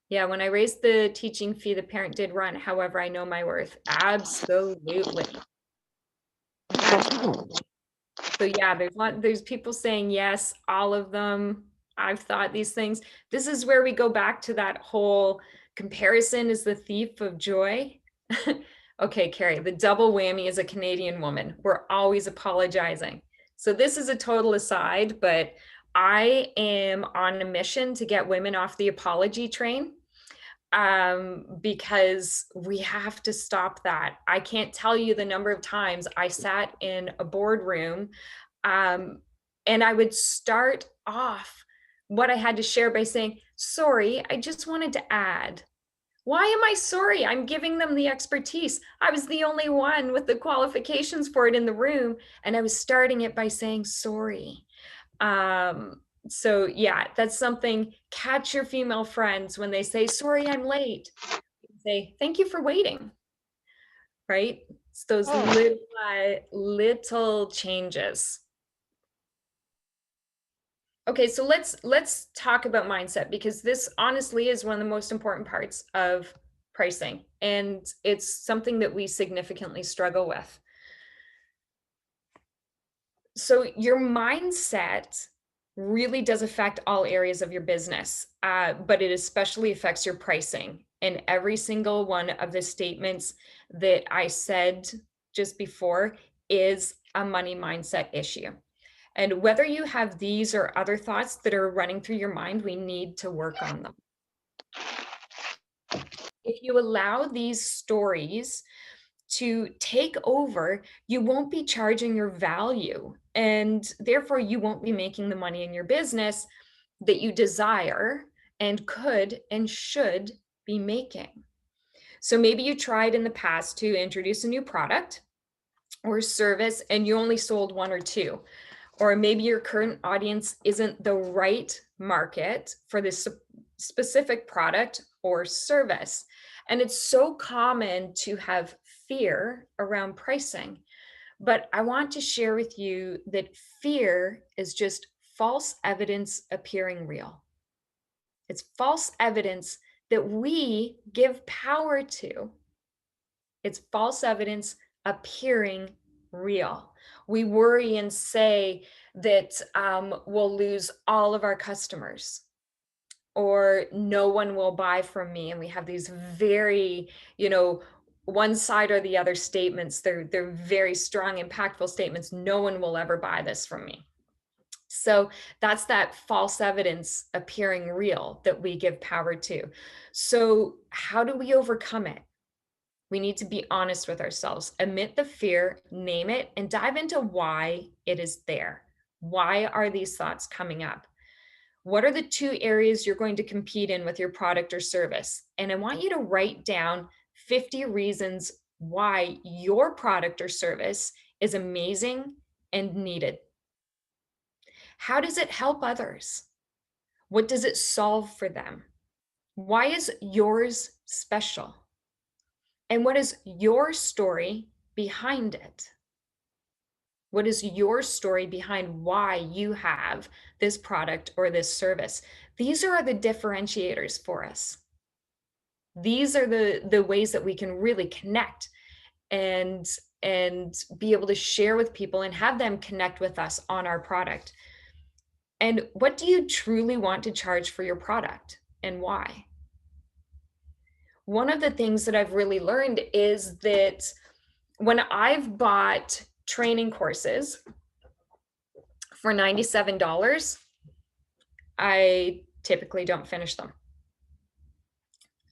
Yeah, when I raised the teaching fee, the parent did run. However, I know my worth. Absolutely. Absolutely. So yeah, there's people saying yes, all of them. I've thought these things. This is where we go back to that whole comparison is the thief of joy. Okay, Carrie, the double whammy as a Canadian woman. We're always apologizing. So this is a total aside, but I am on a mission to get women off the apology train, because we have to stop that. I can't tell you the number of times I sat in a boardroom, and I would start off what I had to share by saying, Sorry, I just wanted to add. Why am I sorry? I'm giving them the expertise. I was the only one with the qualifications for it in the room, and I was starting it by saying sorry. So yeah, that's something. Catch your female friends when they say, sorry, I'm late. Say, thank you for waiting, right? It's those Oh, little changes. Okay, so let's talk about mindset, because this honestly is one of the most important parts of pricing, and it's something that we significantly struggle with. So your mindset really does affect all areas of your business, but it especially affects your pricing. And every single one of the statements that I said just before is a money mindset issue. And whether you have these or other thoughts that are running through your mind, we need to work on them. If you allow these stories to take over, you won't be charging your value. And therefore, you won't be making the money in your business that you desire and could and should be making. So maybe you tried in the past to introduce a new product or service and you only sold one or two. Or maybe your current audience isn't the right market for this specific product or service. And it's so common to have fear around pricing. But I want to share with you that fear is just false evidence appearing real. It's false evidence that we give power to. It's false evidence appearing real. We worry and say that we'll lose all of our customers or no one will buy from me. And we have these very, one side or the other statements. They're very strong, impactful statements. No one will ever buy this from me. So that's that false evidence appearing real that we give power to. So how do we overcome it? We need to be honest with ourselves, admit the fear, name it, and dive into why it is there. Why are these thoughts coming up? What are the two areas you're going to compete in with your product or service? And I want you to write down 50 reasons why your product or service is amazing and needed. How does it help others? What does it solve for them? Why is yours special? And what is your story behind it? What is your story behind why you have this product or this service? These are the differentiators for us. These are the ways that we can really connect and be able to share with people and have them connect with us on our product. And what do you truly want to charge for your product and why? One of the things that I've really learned is that when I've bought training courses for $97, I typically don't finish them.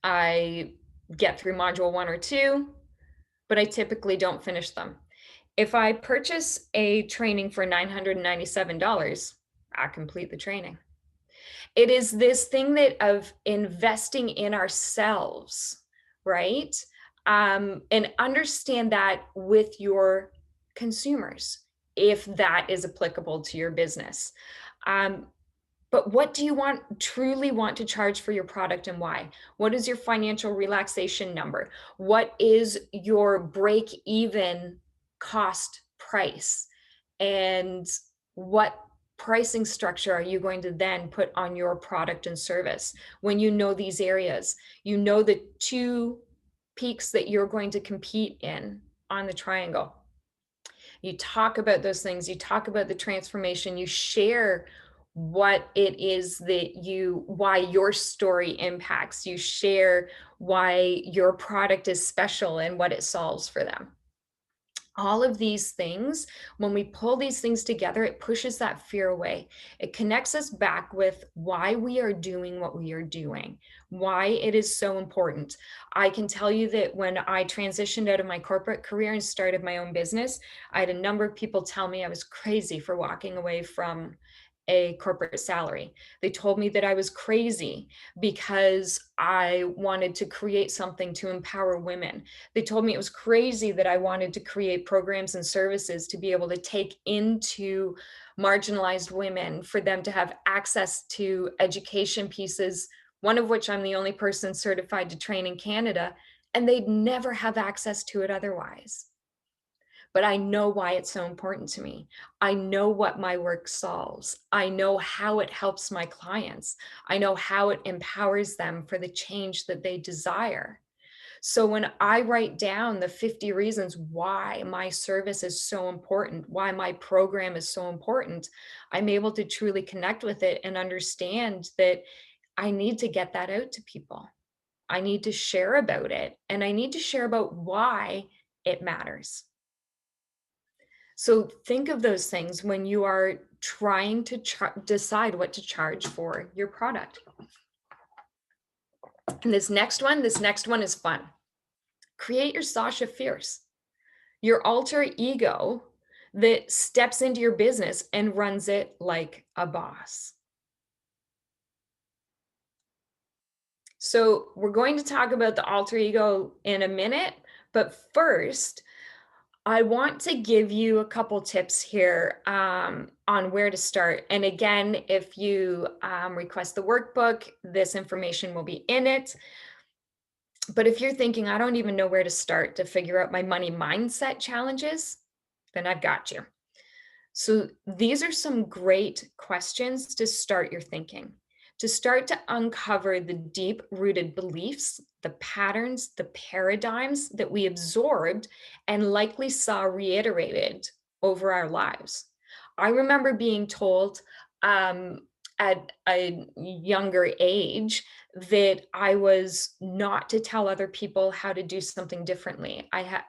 I get through module 1 or 2, but I typically don't finish them. If I purchase a training for $997, I complete the training. It is this thing that of investing in ourselves, right? And understand that with your consumers, if that is applicable to your business. But what do you truly want to charge for your product and why? What is your financial relaxation number? What is your break even cost price? And what pricing structure are you going to then put on your product and service? When you know these areas, you know the two peaks that you're going to compete in on the triangle. You talk about those things, you talk about the transformation, you share what it is that why your story impacts, you share why your product is special and what it solves for them. All of these things, when we pull these things together, it pushes that fear away. It connects us back with why we are doing what we are doing, why it is so important. I can tell you that when I transitioned out of my corporate career and started my own business, I had a number of people tell me I was crazy for walking away from a corporate salary. They told me that I was crazy because I wanted to create something to empower women. They told me it was crazy that I wanted to create programs and services to be able to take into marginalized women, for them to have access to education pieces, one of which I'm the only person certified to train in Canada, and they'd never have access to it otherwise. But I know why it's so important to me. I know what my work solves. I know how it helps my clients. I know how it empowers them for the change that they desire. So when I write down the 50 reasons why my service is so important, why my program is so important, I'm able to truly connect with it and understand that I need to get that out to people. I need to share about it, and I need to share about why it matters. So think of those things when you are trying to decide what to charge for your product. And this next one is fun. Create your Sasha Fierce, your alter ego that steps into your business and runs it like a boss. So we're going to talk about the alter ego in a minute, but first, I want to give you a couple tips here on where to start. And again, if you request the workbook, this information will be in it. But if you're thinking, I don't even know where to start to figure out my money mindset challenges, then I've got you. So these are some great questions to start your thinking, to start to uncover the deep rooted beliefs, the patterns, the paradigms that we absorbed and likely saw reiterated over our lives. I remember being told at a younger age that I was not to tell other people how to do something differently. I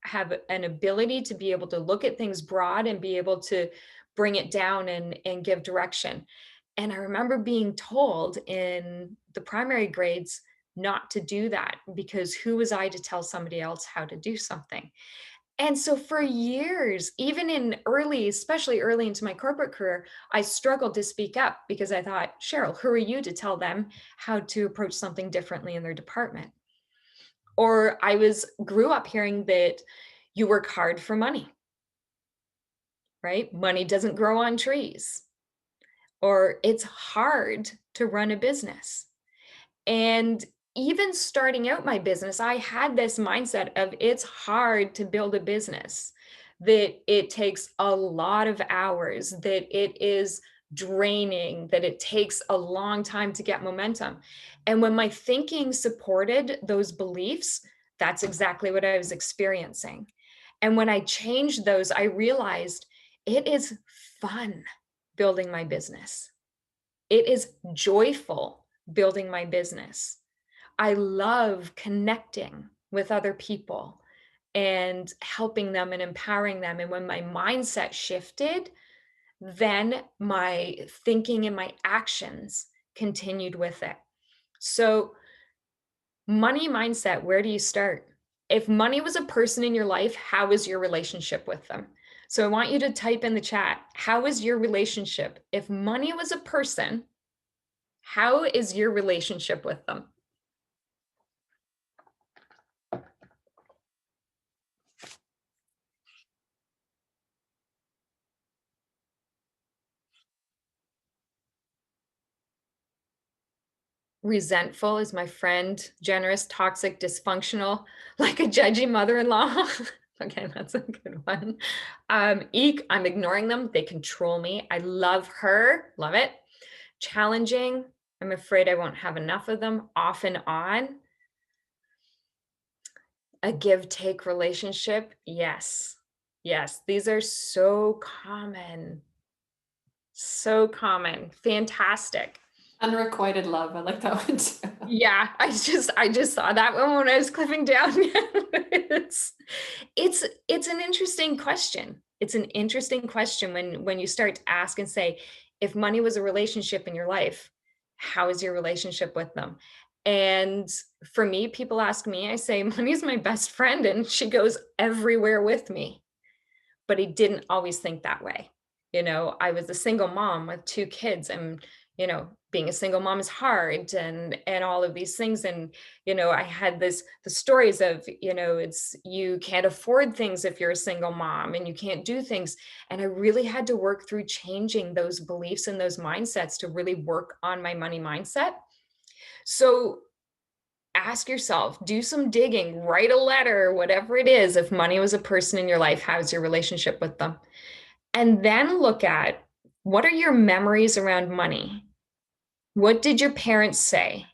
have an ability to be able to look at things broad and be able to bring it down and give direction. And I remember being told in the primary grades not to do that, because who was I to tell somebody else how to do something? And so for years, even in early, especially early into my corporate career, I struggled to speak up because I thought, Cheryl, who are you to tell them how to approach something differently in their department? Or grew up hearing that you work hard for money, right? Money doesn't grow on trees, or it's hard to run a business. And even starting out my business, I had this mindset of it's hard to build a business, that it takes a lot of hours, that it is draining, that it takes a long time to get momentum. And when my thinking supported those beliefs, that's exactly what I was experiencing. And when I changed those, I realized it is fun building my business. It is joyful building my business. I love connecting with other people and helping them and empowering them. And when my mindset shifted, then my thinking and my actions continued with it. So, money mindset, where do you start? If money was a person in your life, how is your relationship with them? So, I want you to type in the chat, how is your relationship? If money was a person, how is your relationship with them? Resentful is my friend, generous, toxic, dysfunctional, like a judgy mother-in-law. Okay, that's a good one. Eek, I'm ignoring them. They control me. I love her. Love it. Challenging. I'm afraid I won't have enough of them. Off and on. A give-take relationship. Yes. Yes. These are so common. So common. Fantastic. Unrequited love. I like that one too. Yeah, I just saw that one when I was clipping down. It's an interesting question. It's an interesting question when you start to ask and say, if money was a relationship in your life, how is your relationship with them? And for me, people ask me, I say, money's my best friend and she goes everywhere with me. But I didn't always think that way. I was a single mom with 2 kids, and, being a single mom is hard, and all of these things. And, I had the stories of, it's you can't afford things if you're a single mom, and you can't do things. And I really had to work through changing those beliefs and those mindsets to really work on my money mindset. So ask yourself, do some digging, write a letter, whatever it is. If money was a person in your life, how's your relationship with them? And then look at, what are your memories around money? What did your parents say?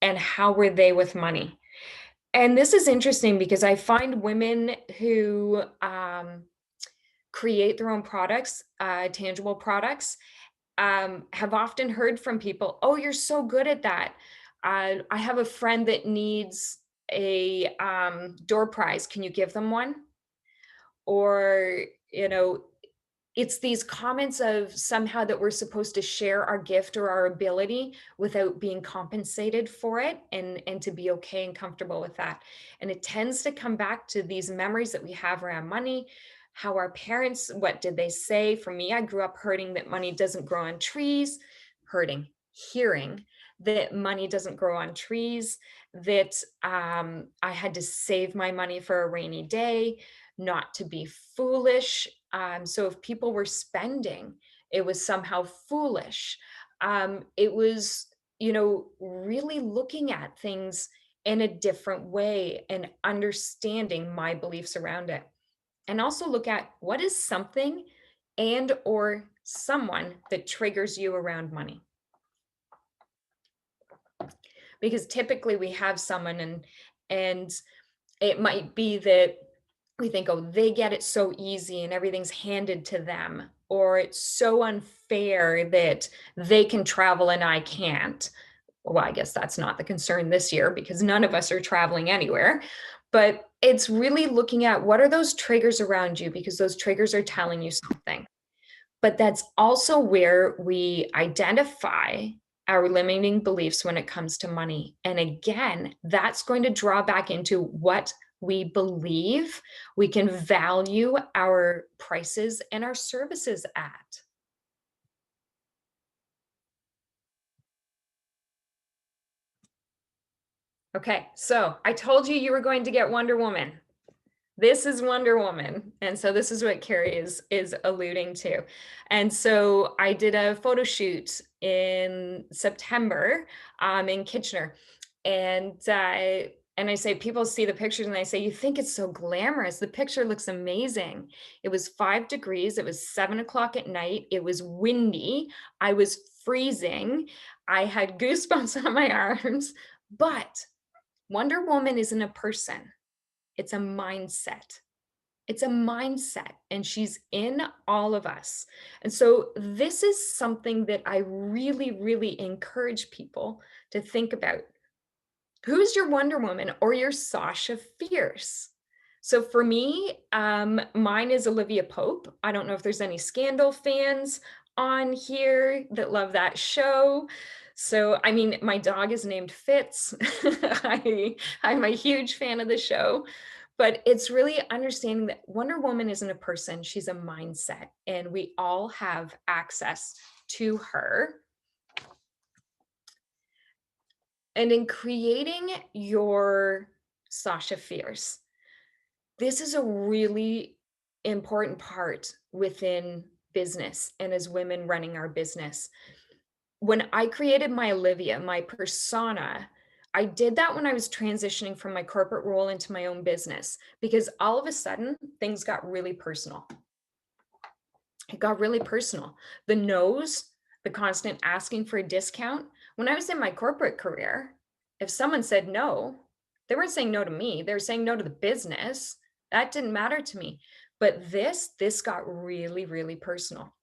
And how were they with money? And this is interesting because I find women who create their own products, tangible products, have often heard from people, "Oh, you're so good at that. I have a friend that needs a door prize. Can you give them one?" Or, it's these comments of somehow that we're supposed to share our gift or our ability without being compensated for it, and to be okay and comfortable with that. And it tends to come back to these memories that we have around money, how our parents, what did they say? For me, I grew up hurting that money doesn't grow on trees, hurting, hearing that money doesn't grow on trees, that I had to save my money for a rainy day, not to be foolish. So if people were spending, it was somehow foolish. It was, really looking at things in a different way and understanding my beliefs around it. And also look at, what is something and or someone that triggers you around money? Because typically we have someone, and it might be that we think, oh, they get it so easy and everything's handed to them, or it's so unfair that they can travel and I can't. Well, I guess that's not the concern this year because none of us are traveling anywhere. But it's really looking at, what are those triggers around you, because those triggers are telling you something. But that's also where we identify our limiting beliefs when it comes to money. And again, that's going to draw back into what we believe we can value our prices and our services at. Okay, so I told you were going to get Wonder Woman. This is Wonder Woman. And so this is what Carrie is alluding to. And so I did a photo shoot in September in Kitchener. And I say, people see the pictures and they say, you think it's so glamorous. The picture looks amazing. It was 5 degrees. It was 7 o'clock at night. It was windy. I was freezing. I had goosebumps on my arms. But Wonder Woman isn't a person. It's a mindset. It's a mindset, and she's in all of us. And so this is something that I really, really encourage people to think about. Who's your Wonder Woman or your Sasha Fierce? So for me, mine is Olivia Pope. I don't know if there's any Scandal fans on here that love that show. So, I mean, my dog is named Fitz. I'm a huge fan of the show. But it's really understanding that Wonder Woman isn't a person, she's a mindset, and we all have access to her. And in creating your Sasha Fierce, this is a really important part within business and as women running our business. When I created my Olivia, my persona, I did that when I was transitioning from my corporate role into my own business, because all of a sudden things got really personal. It got really personal. The no's, the constant asking for a discount. When I was in my corporate career, if someone said no, they weren't saying no to me, they were saying no to the business. That didn't matter to me. But this got really, really personal.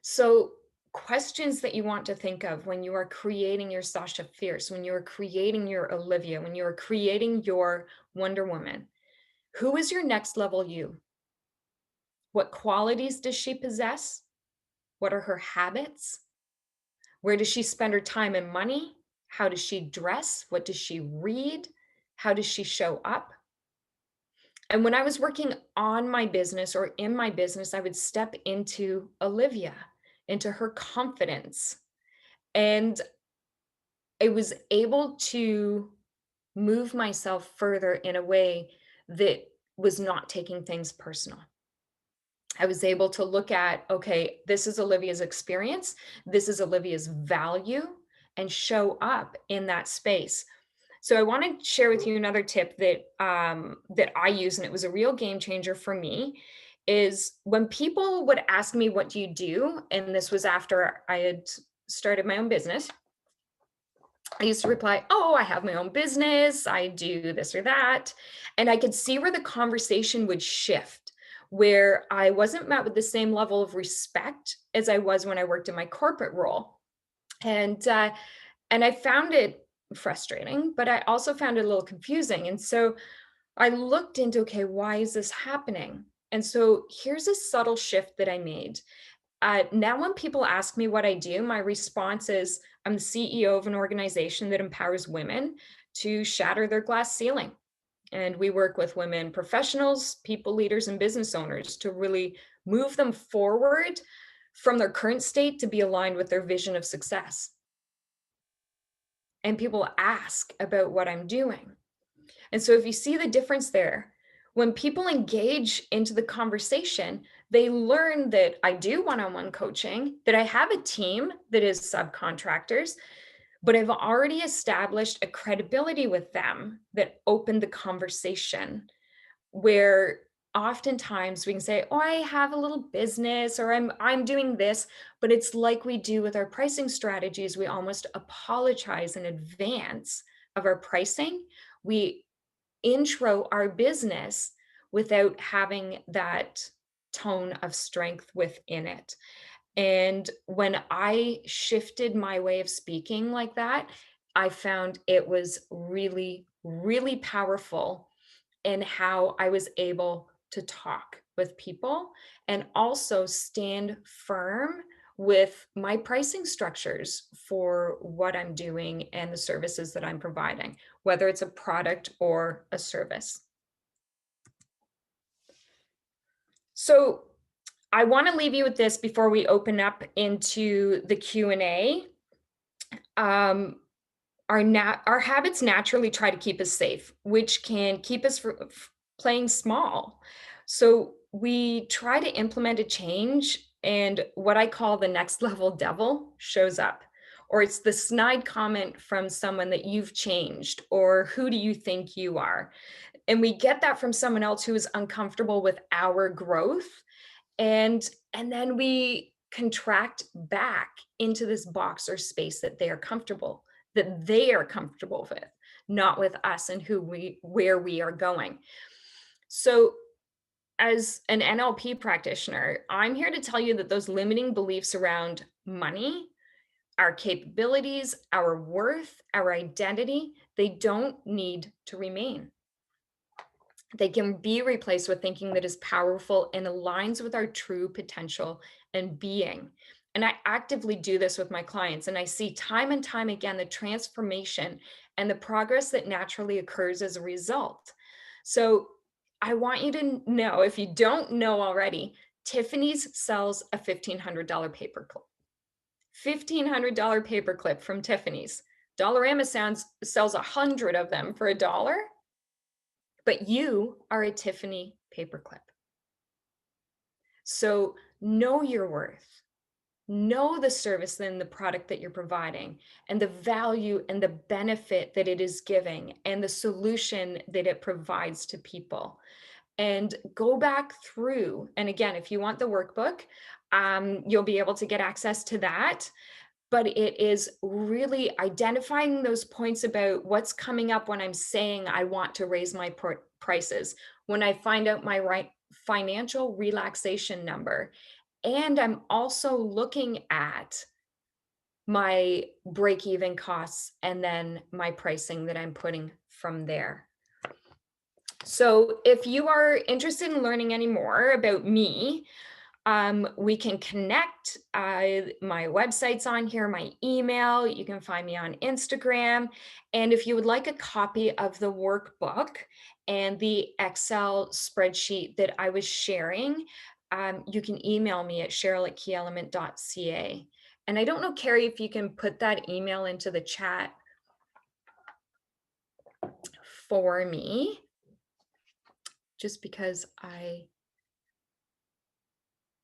So, questions that you want to think of when you are creating your Sasha Fierce, when you are creating your Olivia, when you are creating your Wonder Woman. Who is your next level you? What qualities does she possess? What are her habits? Where does she spend her time and money? How does she dress? What does she read? How does she show up? And when I was working on my business or in my business, I would step into Olivia, into her confidence. And I was able to move myself further in a way that was not taking things personal. I was able to look at, okay, this is Olivia's experience, this is Olivia's value, and show up in that space. So I want to share with you another tip that I use, and it was a real game changer for me. Is when people would ask me, "What do you do?" and this was after I had started my own business. I used to reply, "Oh, I have my own business. I do this or that." And I could see where the conversation would shift, where I wasn't met with the same level of respect as I was when I worked in my corporate role. And and I found it frustrating, but I also found it a little confusing. And so I looked into, okay, why is this happening? And so here's a subtle shift that I made. Now, when people ask me what I do, my response is I'm the CEO of an organization that empowers women to shatter their glass ceiling. And we work with women professionals, people leaders, and business owners to really move them forward from their current state to be aligned with their vision of success. And people ask about what I'm doing. And so if you see the difference there, when people engage into the conversation, they learn that I do one-on-one coaching, that I have a team that is subcontractors, but I've already established a credibility with them that opened the conversation where oftentimes we can say, "Oh, I have a little business or I'm doing this," but it's like we do with our pricing strategies, we almost apologize in advance of our pricing. We intro our business without having that tone of strength within it. And when I shifted my way of speaking like that, I found it was really, really powerful in how I was able to talk with people and also stand firm with my pricing structures for what I'm doing and the services that I'm providing, whether it's a product or a service. So I want to leave you with this before we open up into the Q&A. Um, our habits naturally try to keep us safe, which can keep us from playing small. So we try to implement a change, and what I call the next level devil shows up. Or it's the snide comment from someone that you've changed, or who do you think you are? And we get that from someone else who is uncomfortable with our growth, and then we contract back into this box or space that they are comfortable with, not with us and where we are going. So as an NLP practitioner, I'm here to tell you that those limiting beliefs around money, our capabilities, our worth, our identity, they don't need to remain. They can be replaced with thinking that is powerful and aligns with our true potential and being. And I actively do this with my clients, and I see time and time again the transformation and the progress that naturally occurs as a result. So I want you to know, if you don't know already, Tiffany's sells a $1,500 paperclip. $1,500 paperclip from Tiffany's. Dollarama sells 100 of them for $1. But you are a Tiffany paperclip. So know your worth, know the service and the product that you're providing, and the value and the benefit that it is giving, and the solution that it provides to people. And go back through. And again, if you want the workbook, you'll be able to get access to that. But it is really identifying those points about what's coming up when I'm saying I want to raise my prices, when I find out my right financial relaxation number. And I'm also looking at my break even costs and then my pricing that I'm putting from there. So if you are interested in learning any more about me, We can connect. My website's on here, my email. You can find me on Instagram. And if you would like a copy of the workbook and the Excel spreadsheet that I was sharing, you can email me at cheryl@keyelement.ca. And I don't know, Carrie, if you can put that email into the chat for me, just because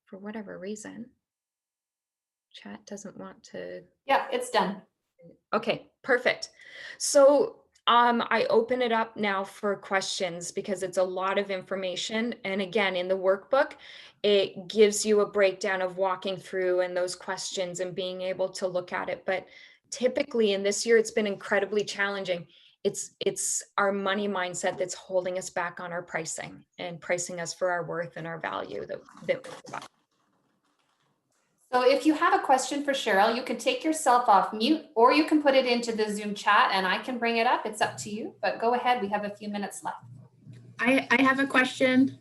for whatever reason, chat doesn't want to. Yeah, it's done. Okay, perfect. So I open it up now for questions because it's a lot of information. And again, in the workbook, it gives you a breakdown of walking through and those questions and being able to look at it. But typically in this year, it's been incredibly challenging. It's our money mindset that's holding us back on our pricing and pricing us for our worth and our value that we provide. So if you have a question for Cheryl, you can take yourself off mute or you can put it into the Zoom chat and I can bring it up. It's up to you, but go ahead. We have a few minutes left. I have a question.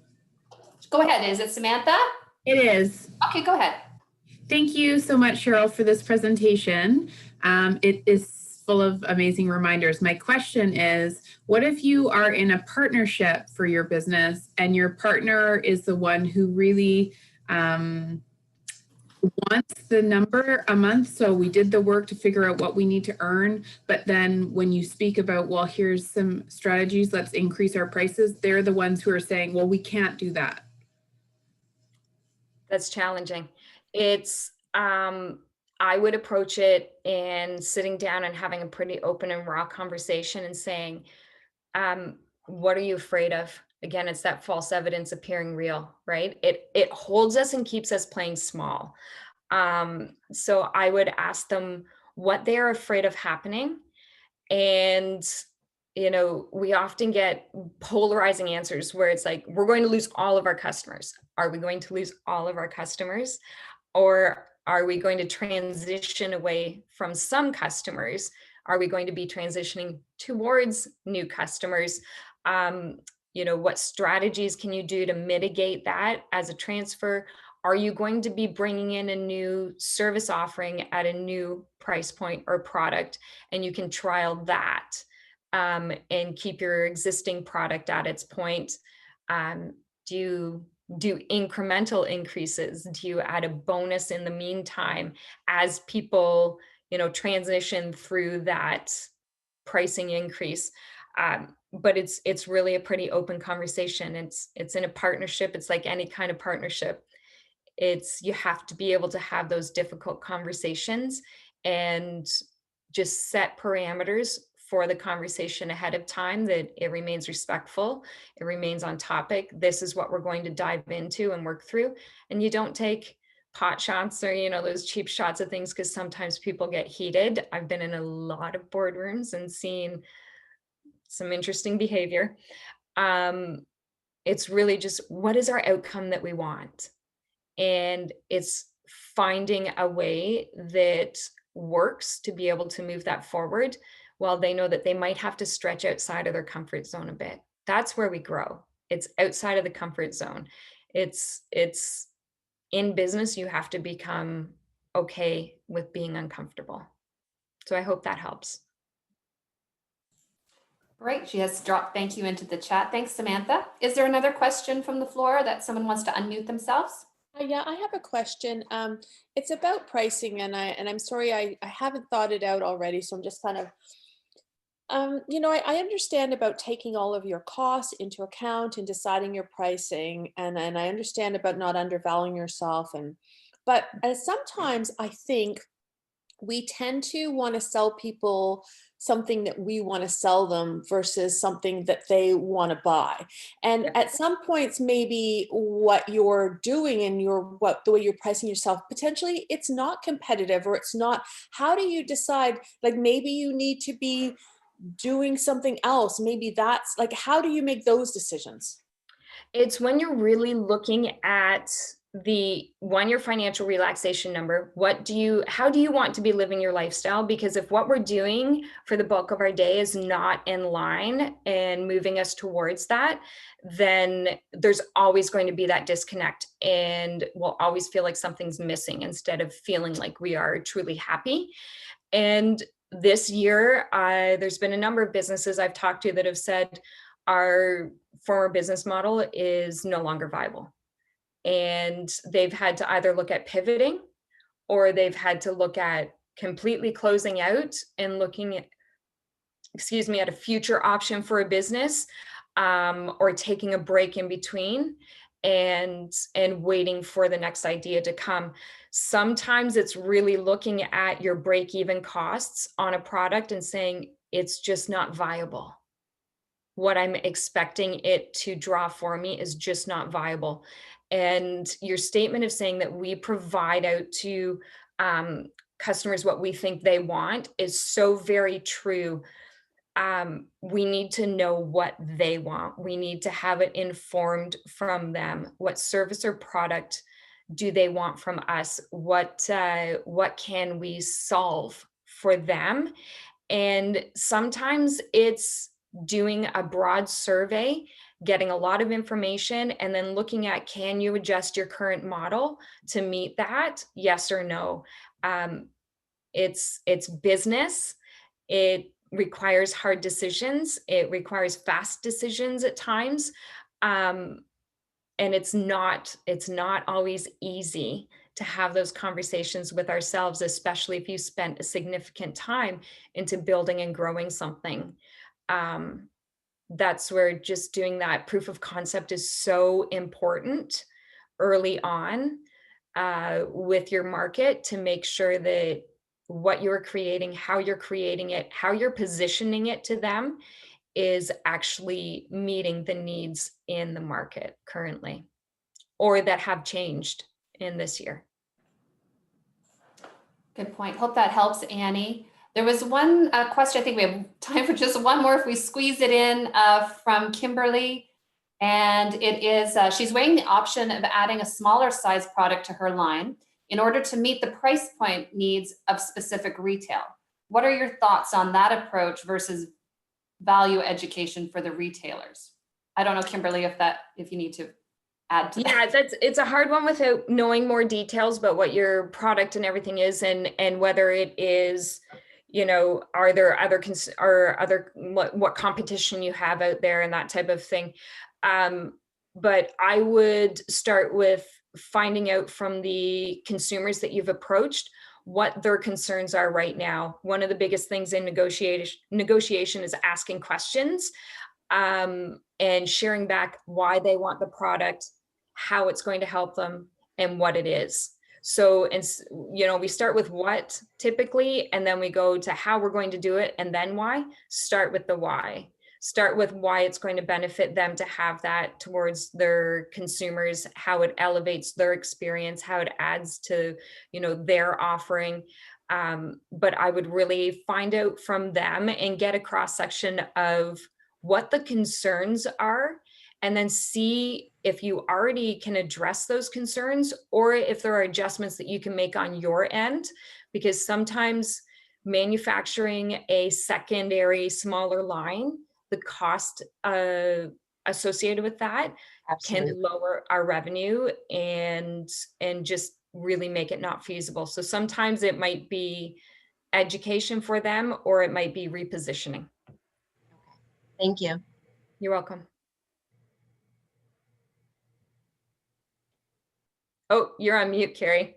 Go ahead. Is it Samantha? It is. Okay, go ahead. Thank you so much, Cheryl, for this presentation. It is full of amazing reminders. My question is, what if you are in a partnership for your business and your partner is the one who really wants the number a month? So we did the work to figure out what we need to earn, but then when you speak about, well, here's some strategies, let's increase our prices, they're the ones who are saying, well, we can't do that. That's challenging. It's I would approach it and sitting down and having a pretty open and raw conversation and saying, what are you afraid of? Again, it's that false evidence appearing real, right? It holds us and keeps us playing small. So I would ask them what they are afraid of happening. And we often get polarizing answers where it's like, we're going to lose all of our customers. Are we going to lose all of our customers? Or are we going to transition away from some customers? Are we going to be transitioning towards new customers? What strategies can you do to mitigate that as a transfer? Are you going to be bringing in a new service offering at a new price point or product, and you can trial that and keep your existing product at its point? Do you do incremental increases? Do you add a bonus in the meantime as people, transition through that pricing increase? But it's really a pretty open conversation. It's in a partnership. It's like any kind of partnership. You have to be able to have those difficult conversations and just set parameters for the conversation ahead of time, that it remains respectful, it remains on topic. This is what we're going to dive into and work through. And you don't take pot shots or, those cheap shots of things, because sometimes people get heated. I've been in a lot of boardrooms and seen some interesting behavior. It's really just, what is our outcome that we want? And it's finding a way that works to be able to move that forward, while they know that they might have to stretch outside of their comfort zone a bit. That's where we grow. It's outside of the comfort zone. It's in business, you have to become okay with being uncomfortable. So I hope that helps. Great. She has dropped thank you into the chat. Thanks, Samantha. Is there another question from the floor that someone wants to unmute themselves? Yeah, I have a question. It's about pricing, and I'm sorry I haven't thought it out already, so I'm just kind of, I understand about taking all of your costs into account and deciding your pricing, and I understand about not undervaluing yourself, but sometimes I think we tend to want to sell people something that we want to sell them versus something that they want to buy. And Yeah. at some points, maybe what you're doing and the way you're pricing yourself, potentially it's not competitive, or it's not. How do you decide, like, maybe you need to be doing something else? Maybe that's like, how do you make those decisions? It's when you're really looking at your financial relaxation number. How do you want to be living your lifestyle? Because if what we're doing for the bulk of our day is not in line and moving us towards that, then there's always going to be that disconnect, and we'll always feel like something's missing instead of feeling like we are truly happy. And this year, there's been a number of businesses I've talked to that have said our former business model is no longer viable. And they've had to either look at pivoting, or they've had to look at completely closing out and looking at, at a future option for a business, or taking a break in between and waiting for the next idea to come. Sometimes it's really looking at your break-even costs on a product and saying it's just not viable. What I'm expecting it to draw for me is just not viable. And your statement of saying that we provide out to customers what we think they want is so very true. We need to know what they want. We need to have it informed from them. What service or product do they want from us? What can we solve for them? And sometimes it's doing a broad survey, getting a lot of information, and then looking at, can you adjust your current model to meet that? Yes or no. It's business. It requires hard decisions. It requires fast decisions at times. And it's not always easy to have those conversations with ourselves, especially if you spent a significant time into building and growing something. That's where just doing that proof of concept is so important early on with your market, to make sure that what you're creating, how you're creating it, how you're positioning it to them is actually meeting the needs in the market currently, or that have changed in this year. Good point. Hope that helps, Annie. There was one question, I think we have time for just one more if we squeeze it in, from Kimberly. And it is, she's weighing the option of adding a smaller size product to her line in order to meet the price point needs of specific retail. What are your thoughts on that approach versus value education for the retailers? I don't know, Kimberly, if you need to add to that. Yeah, it's a hard one without knowing more details about what your product and everything is, and whether it is, are there what competition you have out there and that type of thing. But I would start with finding out from the consumers that you've approached what their concerns are right now. One of the biggest things in negotiation is asking questions, and sharing back why they want the product, how it's going to help them, and what it is. So, we start with what typically, and then we go to how we're going to do it, and then why. Start with the why. Start with why it's going to benefit them to have that towards their consumers, how it elevates their experience, how it adds to, their offering. But I would really find out from them and get a cross section of what the concerns are, and then see if you already can address those concerns, or if there are adjustments that you can make on your end, because sometimes manufacturing a secondary smaller line, the cost associated with that Absolutely. can lower our revenue and just really make it not feasible. So sometimes it might be education for them, or it might be repositioning. Thank you. You're welcome. Oh, you're on mute, Carrie.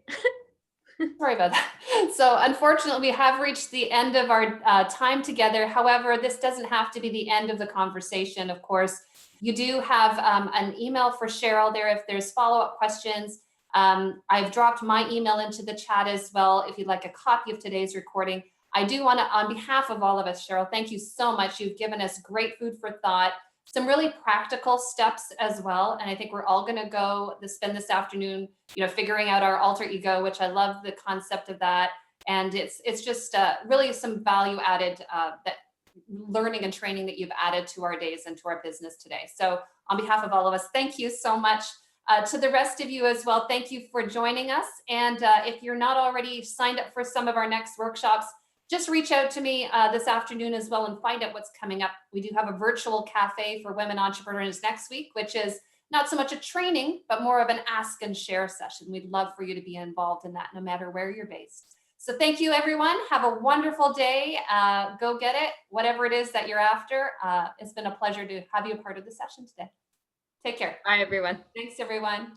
Sorry about that. So unfortunately, we have reached the end of our time together. However, this doesn't have to be the end of the conversation. Of course, you do have an email for Cheryl there if there's follow-up questions. I've dropped my email into the chat as well if you'd like a copy of today's recording. I do want to, on behalf of all of us, Cheryl, thank you so much. You've given us great food for thought, some really practical steps as well. And I think we're all going to go spend this afternoon, figuring out our alter ego, which I love the concept of that. And it's just really some value added that learning and training that you've added to our days and to our business today. So on behalf of all of us, thank you so much. To the rest of you as well, thank you for joining us. And if you're not already signed up for some of our next workshops, just reach out to me this afternoon as well and find out what's coming up. We do have a virtual cafe for women entrepreneurs next week, which is not so much a training, but more of an ask and share session. We'd love for you to be involved in that no matter where you're based. So thank you, everyone. Have a wonderful day. Go get it, whatever it is that you're after. It's been a pleasure to have you a part of the session today. Take care. Bye, everyone. Thanks, everyone.